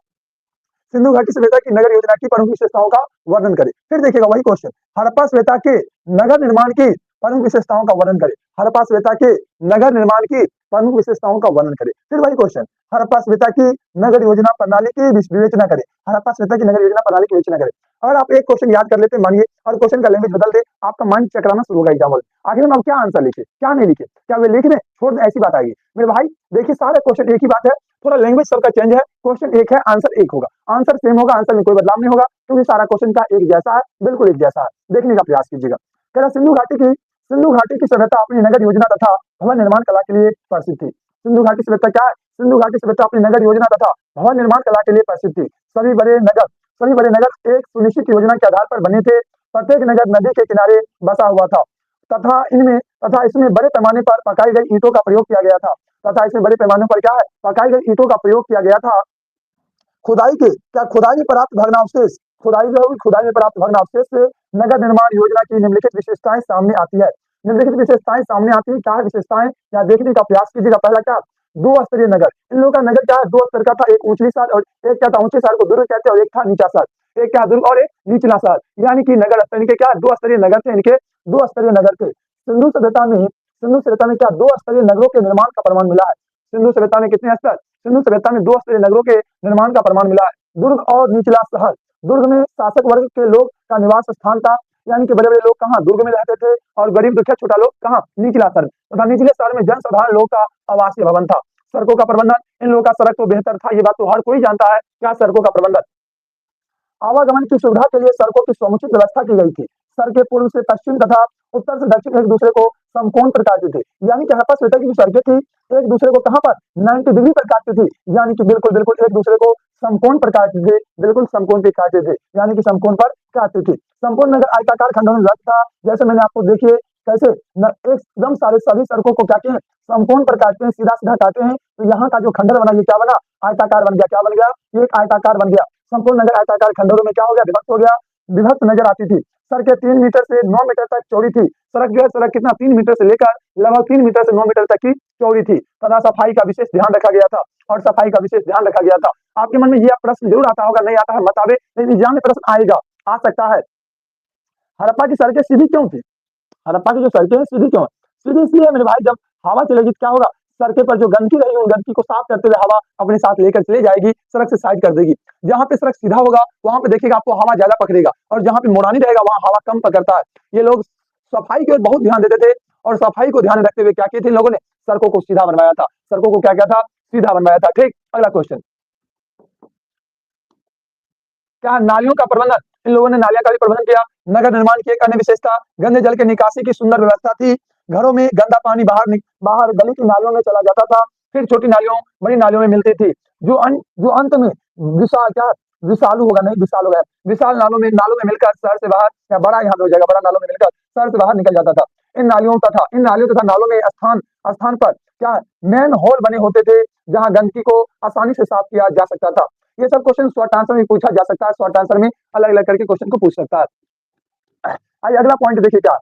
सिंधु घाटी सभ्यता की नगर योजना की प्रमुख विशेषताओं का वर्णन करें। फिर देखिएगा वही क्वेश्चन, हड़प्पा सभ्यता के नगर निर्माण की प्रमुख विशेषताओं का वर्णन करें। हड़प्पा सभ्यता के नगर निर्माण की प्रमुख विशेषताओं का वर्णन करें। फिर वही क्वेश्चन, हड़प्पा सभ्यता की नगर योजना प्रणाली की विवेचना करें। हड़प्पा सभ्यता की नगर योजना प्रणाली की विवेचना करें। अगर आप एक क्वेश्चन याद कर लेते मानिए, और क्वेश्चन का लैंग्वेज बदल दे, आपका माइंड चकराना शुरू होगा एग्जाम में। आखिर में आप क्या आंसर लिखे, क्या नहीं लिखे, क्या वे लिख दें, छोड़ दें, ऐसी बात आएगी मेरे भाई। देखिए सारे क्वेश्चन एक ही बात है, थोड़ा लैंग्वेज सबका चेंज है। क्वेश्चन एक है, आंसर एक होगा, आंसर सेम होगा, आंसर में कोई बदलाव नहीं होगा, क्योंकि सारा क्वेश्चन का एक जैसा है, बिल्कुल एक जैसा है। देखने का प्रयास कीजिएगा। कह रहा सिंधु घाटी की सभ्यता अपनी नगर योजना तथा भवन निर्माण कला के लिए प्रसिद्ध थी। सिंधु घाटी सभ्यता क्या है? सिंधु घाटी सभ्यता अपनी नगर योजना तथा भवन निर्माण कला के लिए प्रसिद्ध थी। सभी बड़े नगर एक सुनिश्चित योजना के आधार पर बने थे। प्रत्येक नगर नदी के किनारे बसा हुआ था। तथा इसमें बड़े पैमाने पर पकाई गई ईंटों का प्रयोग किया गया था। तथा इसमें बड़े पैमाने पर क्या है, पकाई गई ईंटों का प्रयोग किया गया था। खुदाई में प्राप्त भग्नावशेष, खुदाई में प्राप्त भग्नावशेष से नगर निर्माण योजना की निम्नलिखित विशेषताएं सामने आती है। निम्नलिखित विशेषताएं सामने आती है, क्या है विशेषताएं, या देखने का प्रयास कीजिएगा। पहला क्या, दो स्तरीय नगर। इन लोगों का नगर क्या है, दो स्तर का था, एक ऊंचली सार और एक क्या था, ऊंचे सार को दुर्ग कहते हैं, और एक था नीचा सार, एक क्या दुर्ग और एक निचला सार, यानी कि नगर स्तर इनके क्या, दो स्तरीय नगर थे, इनके दो स्तरीय नगर थे। सिंधु सभ्यता में क्या, दो स्तरीय नगरों के निर्माण का प्रमाण मिला है। सिंधु सभ्यता में कितने स्तर, सिंधु सभ्यता में दो स्तरीय नगरों के निर्माण का प्रमाण मिला है। दुर्ग और निचला शहर, दुर्ग में शासक वर्ग के लोग का निवास स्थान था, यानी कि बड़े बड़े लोग कहाँ, दुर्ग में रहते थे, और गरीब दुखिया छोटा लोग कहाँ, निचला स्तर तथा निचले स्तर में जनसाधारण लोग का आवासीय भवन था। सड़कों का प्रबंधन, इन लोगों का सड़क तो बेहतर था, ये बात तो हर कोई जानता है। क्या सड़कों का प्रबंधन, आवागमन की सुविधा के लिए सड़कों की समुचित व्यवस्था की गई थी। सड़कें पूर्व से पश्चिम तथा उत्तर से दक्षिण एक दूसरे को समकोण पर काटती थी, यानी कि आपस में की सड़कें थी एक दूसरे को कहां पर 90 डिग्री पर काटती थी, यानी कि बिल्कुल बिल्कुल एक दूसरे को समकोण पर काटते थे, बिल्कुल समकोण पे काटते थे, यानी कि समकोण पर काटती थी। संपूर्ण नगर आयताकार खंडों में विभक्त था, जैसे मैंने आपको देखिए कैसे एकदम सारे सभी सड़कों को क्या कहते हैं, समकोण पर काटते हैं, सीधा सीधा काटते हैं, तो यहाँ का जो खंडर बना ये क्या बना, आयताकार बन गया। क्या बन गया, ये एक आयताकार बन गया। संपूर्ण नगर आयताकार खंडरों में क्या हो गया, विभक्त हो गया। विभक्त नजर आती थी। सड़कें 3 मीटर से 9 मीटर तक चौड़ी थी। सड़क जो है, सड़क कितना, 3 मीटर से लेकर लगभग 3 मीटर से 9 मीटर तक की चौड़ी थी। तथा सफाई का विशेष ध्यान रखा गया था, और सफाई का विशेष ध्यान रखा गया था। आपके मन में यह प्रश्न जरूर आता होगा, नहीं आता है मत आवे, लेकिन एग्जाम में प्रश्न आएगा, आ सकता है। हड़प्पा की सड़कें सीधी क्यों थी, हड़प्पा की जो सड़कें हैं सीधी क्यों, सीधी इसलिए मेरे भाई, जब हवा चलेगी तो क्या होगा, सड़कें पर जो गंदगी रहेगी उन गंदगी को साफ करते हुए हवा अपने साथ लेकर चले जाएगी, सड़क से साइड कर देगी। जहां पे सड़क सीधा होगा वहां पे देखिएगा आपको हवा ज्यादा पकड़ेगा, और जहां पे मुड़ानी रहेगा वहां हवा कम पकड़ता है। ये लोग सफाई की ओर बहुत ध्यान देते थे, और सफाई को ध्यान में रखते हुए क्या किए थे लोगों ने, सड़कों को सीधा बनवाया था, सड़कों को क्या किया था, सीधा बनवाया था। ठीक, अगला क्वेश्चन, क्या नालियों का प्रबंधन, इन लोगों ने नालियों का भी प्रबंधन किया। नगर निर्माण की एक अन्य विशेषता गंदे जल के निकासी की सुंदर व्यवस्था थी। घरों में गंदा पानी बाहर गली की नालियों में चला जाता था, फिर छोटी नालियों बड़ी नालियों में मिलती थी, जो अंत में विशाल क्या, विशालु होगा नहीं विशाल होगा, विशाल नालों में मिलकर शहर से बाहर, या बड़ा यहाँ पे हो जाएगा, बड़ा नालों में मिलकर शहर से बाहर निकल जाता था। इन नालियों तथा नालों में स्थान स्थान पर क्या मैन होल बने होते थे, जहां गंदगी को आसानी से साफ किया जा सकता था। ये सब क्वेश्चन शॉर्ट आंसर में पूछा जा सकता है, शॉर्ट आंसर में अलग अलग करके क्वेश्चन को पूछ सकता है। आइए अगला पॉइंट देखिए, क्या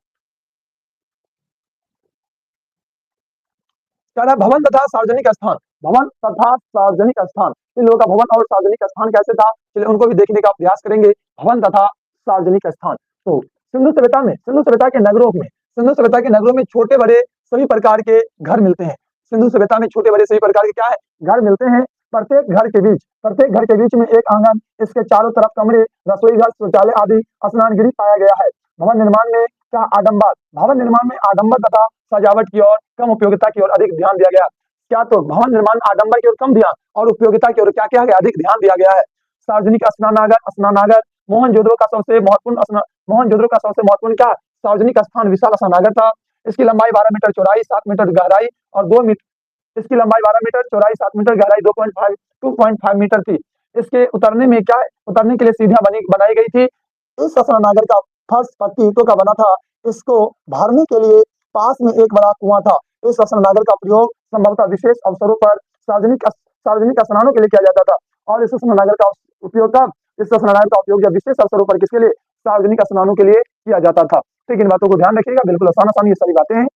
कह रहा है, भवन तथा सार्वजनिक स्थान, भवन तथा सार्वजनिक स्थान, इन लोगों का भवन और सार्वजनिक स्थान कैसे था, चलिए उनको भी देखने का प्रयास करेंगे। भवन तथा सार्वजनिक स्थान, तो सिंधु सभ्यता के नगरों में, सिंधु सभ्यता के नगरों में छोटे बड़े सभी प्रकार के घर मिलते हैं। सिंधु सभ्यता में छोटे बड़े सभी प्रकार के क्या है, घर मिलते हैं। प्रत्येक घर के बीच में एक आंगन, इसके चारों तरफ कमरे, रसोई घर, शौचालय आदि स्नान गृह पाया गया है। भवन निर्माण में क्या आडंबर, भवन निर्माण में आडंबर तथा सजावट की ओर, कम उपयोगिता की ओर अधिक ध्यान दिया गया। क्या, तो भवन निर्माण आडंबर की ओर कम ध्यान, और उपयोगिता की ओर क्या किया गया, अधिक ध्यान दिया गया है। सार्वजनिक स्नानागार, मोहनजोदड़ो का सबसे महत्वपूर्ण क्या, सार्वजनिक स्थान विशाल स्नानागार था। इसकी लंबाई 12 मीटर, चौड़ाई 7 मीटर, गहराई और 2 मीटर, इसकी लंबाई 12 मीटर, चौड़ाई 7 मीटर, गहराई 2.5 मीटर थी। इसके उतरने में क्या, उतरने के लिए सीढ़ियां बनाई गई थी। इस स्नानागार का फर्श पक्की ईंटों का बना था। इसको भरने के लिए पास में एक बड़ा कुआं था। इस स्नानागार का प्रयोग संभवतः विशेष अवसरों पर सार्वजनिक स्नानों के लिए किया जाता था। और इस स्नानागार का उपयोग जब विशेष अवसरों पर किसके लिए, सार्वजनिक स्नानों के लिए किया जाता था। ठीक, इन बातों को ध्यान रखिएगा, बिल्कुल आसान ये सारी बातें हैं।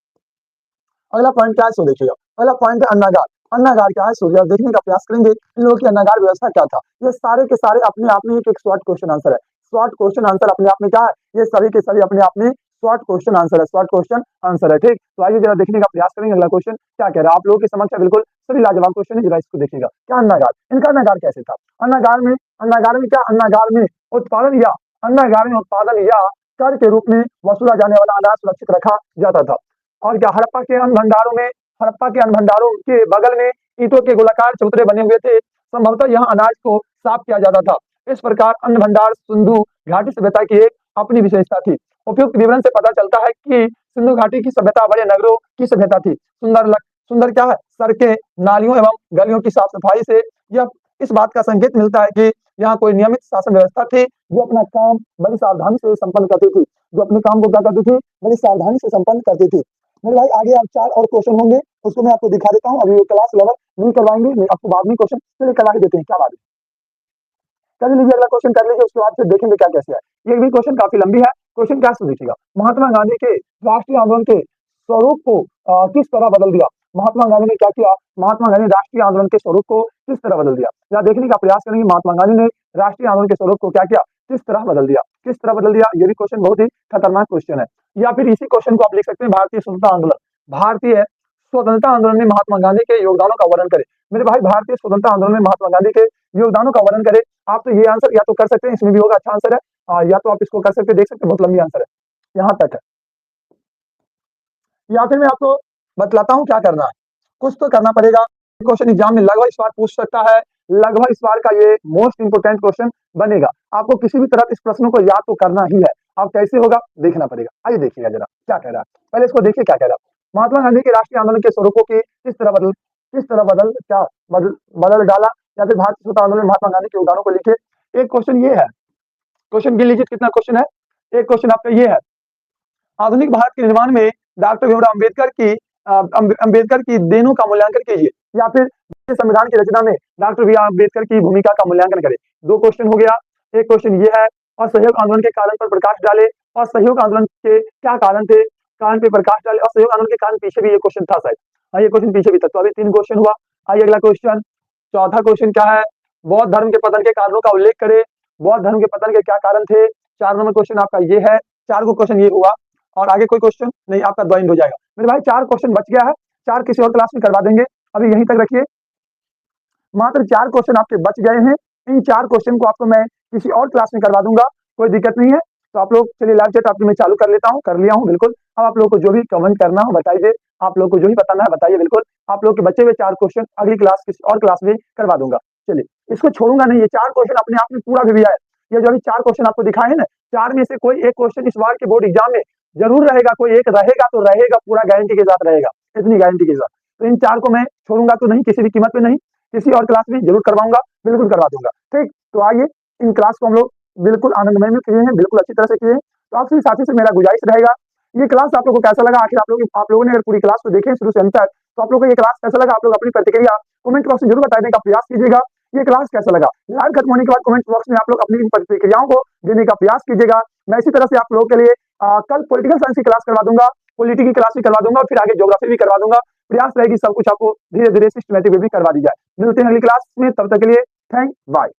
अगला पॉइंट क्या है, सो देखिएगा, अगला पॉइंट है अन्नागार। अन्नागार क्या है, सूर्य देखने का प्रयास करेंगे। इन लोगों की अन्नागार व्यवस्था क्या था। ये सारे के सारे अपने आप में एक शॉर्ट क्वेश्चन आंसर है। शॉर्ट क्वेश्चन आंसर अपने आप में क्या है, ये सभी के सभी अपने आप में शॉर्ट क्वेश्चन आंसर है, शॉर्ट क्वेश्चन आंसर है। ठीक, तो आइए जरा देखने का प्रयास करेंगे। अगला क्वेश्चन क्या कह रहा है, आप लोगों के समक्ष बिल्कुल सभी लाजवाब क्वेश्चन है, जरा इसको देखिएगा। क्या अन्नागार, इनका अन्नागार कैसे था। अन्नागार में क्या, अन्नागार में उत्पादन या कर के रूप में वसूला जाने वाला अनाज सुरक्षित रखा जाता था। और क्या, हड़प्पा के अन्न भंडारों के बगल में ईंटों के गोलाकार चबूतरे बने हुए थे। संभवतः यहाँ अनाज को साफ किया जाता था। इस प्रकार अन्न भंडार सिंधु घाटी सभ्यता की एक अपनी विशेषता थी। उपयुक्त विवरण से पता चलता है कि सिंधु घाटी की सभ्यता बड़े नगरों की सभ्यता थी। सुंदर क्या है, सड़कें, नालियों एवं गलियों की साफ सफाई से यह इस बात का संकेत मिलता है कि यहाँ कोई नियमित शासन व्यवस्था थी जो अपना काम बड़ी सावधानी से संपन्न करती थी, जो अपने काम को क्या करती थी, बड़ी सावधानी से संपन्न करती थी। मेरे भाई आगे आप 4 और क्वेश्चन होंगे, उसको मैं आपको दिखा देता हूँ। अभी वो क्लास लेवल नहीं करवाएंगे, मैं आपको बाद में क्वेश्चन चलिए करवा ही देते हैं, क्या बात है। कर लीजिए, अगला क्वेश्चन कर लीजिए, उसके बाद फिर देखेंगे क्या कैसे है। ये भी क्वेश्चन काफी लंबी है। क्वेश्चन क्या से देखिएगा, महात्मा गांधी के राष्ट्रीय आंदोलन के स्वरूप को किस तरह बदल दिया। महात्मा गांधी ने क्या किया, महात्मा गांधी ने राष्ट्रीय आंदोलन के स्वरूप को किस तरह बदल दिया, या देखने का प्रयास करेंगे महात्मा गांधी ने राष्ट्रीय आंदोलन के स्वरूप को क्या किया, किस तरह बदल दिया, किस तरह बदल दिया। ये भी क्वेश्चन बहुत ही खतरनाक क्वेश्चन है। या फिर इसी क्वेश्चन को आप लिख सकते हैं, भारतीय स्वतंत्रता आंदोलन, भारतीय स्वतंत्रता आंदोलन में महात्मा गांधी के योगदानों का वर्णन करें। मेरे भाई भारतीय स्वतंत्रता आंदोलन में महात्मा गांधी के योगदानों का वर्णन करें। आप तो ये आंसर या तो कर सकते हैं, इसमें भी होगा, अच्छा आंसर है, या तो आप इसको कर सकते हैं, देख सकते हैं बहुत लंबी आंसर है, यहाँ तक है। या फिर मैं आपको बतलाता हूँ क्या करना है, कुछ तो करना पड़ेगा। क्वेश्चन एग्जाम में लगभग इस बार पूछ सकता है, लगभग इस बार का ये मोस्ट इंपोर्टेंट क्वेश्चन बनेगा। आपको किसी भी तरह इस प्रश्न को याद तो करना ही है, अब कैसे होगा देखना पड़ेगा। आइए देखिएगा जरा क्या कह रहा है, पहले इसको देखिए क्या कह रहा है। महात्मा गांधी के राष्ट्रीय आंदोलन के स्वरूपों की किस तरह बदल क्या बदल डाला, या फिर भारतीय स्वतंत्रता आंदोलन में महात्मा गांधी के योगदानों को लिखे। एक क्वेश्चन ये है, क्वेश्चन गिन लीजिए कितना क्वेश्चन है। एक क्वेश्चन आपका ये है, आधुनिक भारत के निर्माण में डॉक्टर भीमराव अंबेडकर की देनों का मूल्यांकन कीजिए, या फिर संविधान की रचना में डॉक्टर भीमराव अंबेडकर की भूमिका का मूल्यांकन करें। दो क्वेश्चन हो गया। एक क्वेश्चन ये है, असहयोग आंदोलन के कारण पर प्रकाश डाले, असहयोग आंदोलन के क्या कारण थे, कारण पे प्रकाश डाले, असहयोग आंदोलन के कारण पीछे भी ये क्वेश्चन था शायद, ये क्वेश्चन पीछे भी था। तो अभी 3 क्वेश्चन हुआ। आइए अगला क्वेश्चन, चौथा क्वेश्चन क्या है, बौद्ध धर्म के पतन के कारणों का उल्लेख करें, बौद्ध धर्म के पतन के क्या कारण थे। 4 नंबर क्वेश्चन आपका ये है, 4 को क्वेश्चन ये हुआ, और आगे कोई क्वेश्चन नहीं, आपका द्वंद हो जाएगा। मेरे भाई 4 क्वेश्चन बच गया है, 4 किसी और क्लास में करवा देंगे, अभी यहीं तक रखिए। मात्र 4 क्वेश्चन आपके बच गए हैं, इन 4 क्वेश्चन को आपको मैं किसी और क्लास में करवा दूंगा, कोई दिक्कत नहीं है। तो आप लोग चलिए लाइव चैट आपकी मैं चालू कर लेता हूँ, कर लिया हूँ बिल्कुल। अब आप लोगों को जो भी कमेंट करना हो बताइए, आप लोग को जो भी बताना है बताइए, बिल्कुल आप लोग के बचे हुए 4 क्वेश्चन अगली क्लास किसी और क्लास में करवा दूंगा। चलिए इसको छोड़ूंगा नहीं, ये 4 क्वेश्चन अपने आप में पूरा भी आया। ये जो अभी 4 क्वेश्चन आपको दिखाए हैं ना, 4 में से कोई एक क्वेश्चन इस बार के बोर्ड एग्जाम में जरूर रहेगा, कोई एक रहेगा तो रहेगा, पूरा गारंटी के साथ रहेगा, इतनी गारंटी के साथ। तो इन 4 को मैं छोड़ूंगा तो नहीं, किसी भी कीमत पे नहीं, किसी और क्लास में जरूर करवाऊंगा, बिल्कुल करवा दूंगा। ठीक, तो आइए इन क्लास को हम लोग बिल्कुल आनंदमय में किए हैं, बिल्कुल अच्छी तरह से किए हैं। तो आपसे साथी से मेरा गुजारिश रहेगा, ये क्लास आप लोगों को कैसा लगा, आखिर आप लोगों ने अगर पूरी क्लास को देखें शुरू से अंत तक, तो आप लोगों को ये क्लास कैसा लगा, आप लोग अपनी प्रतिक्रिया कमेंट बॉक्स में जरूर बताने का प्रयास कीजिएगा। ये क्लास कैसा लगा, लाइव खत्म होने के बाद कमेंट बॉक्स में आप लोग अपनी प्रतिक्रियाओं को देने का प्रयास कीजिएगा। मैं इसी तरह से आप लोगों के लिए कल पॉलिटिकल साइंस की क्लास करवा दूंगा, पॉलिटी की क्लास भी करवा दूंगा, फिर आगे ज्योग्राफी भी करवा दूंगा। प्रयास रहेगी सब कुछ आपको धीरे धीरे सिस्टमेटिक वे भी करवा दी जाए। मिलते हैं अगली क्लास में, तब तक के लिए थैंक बाय।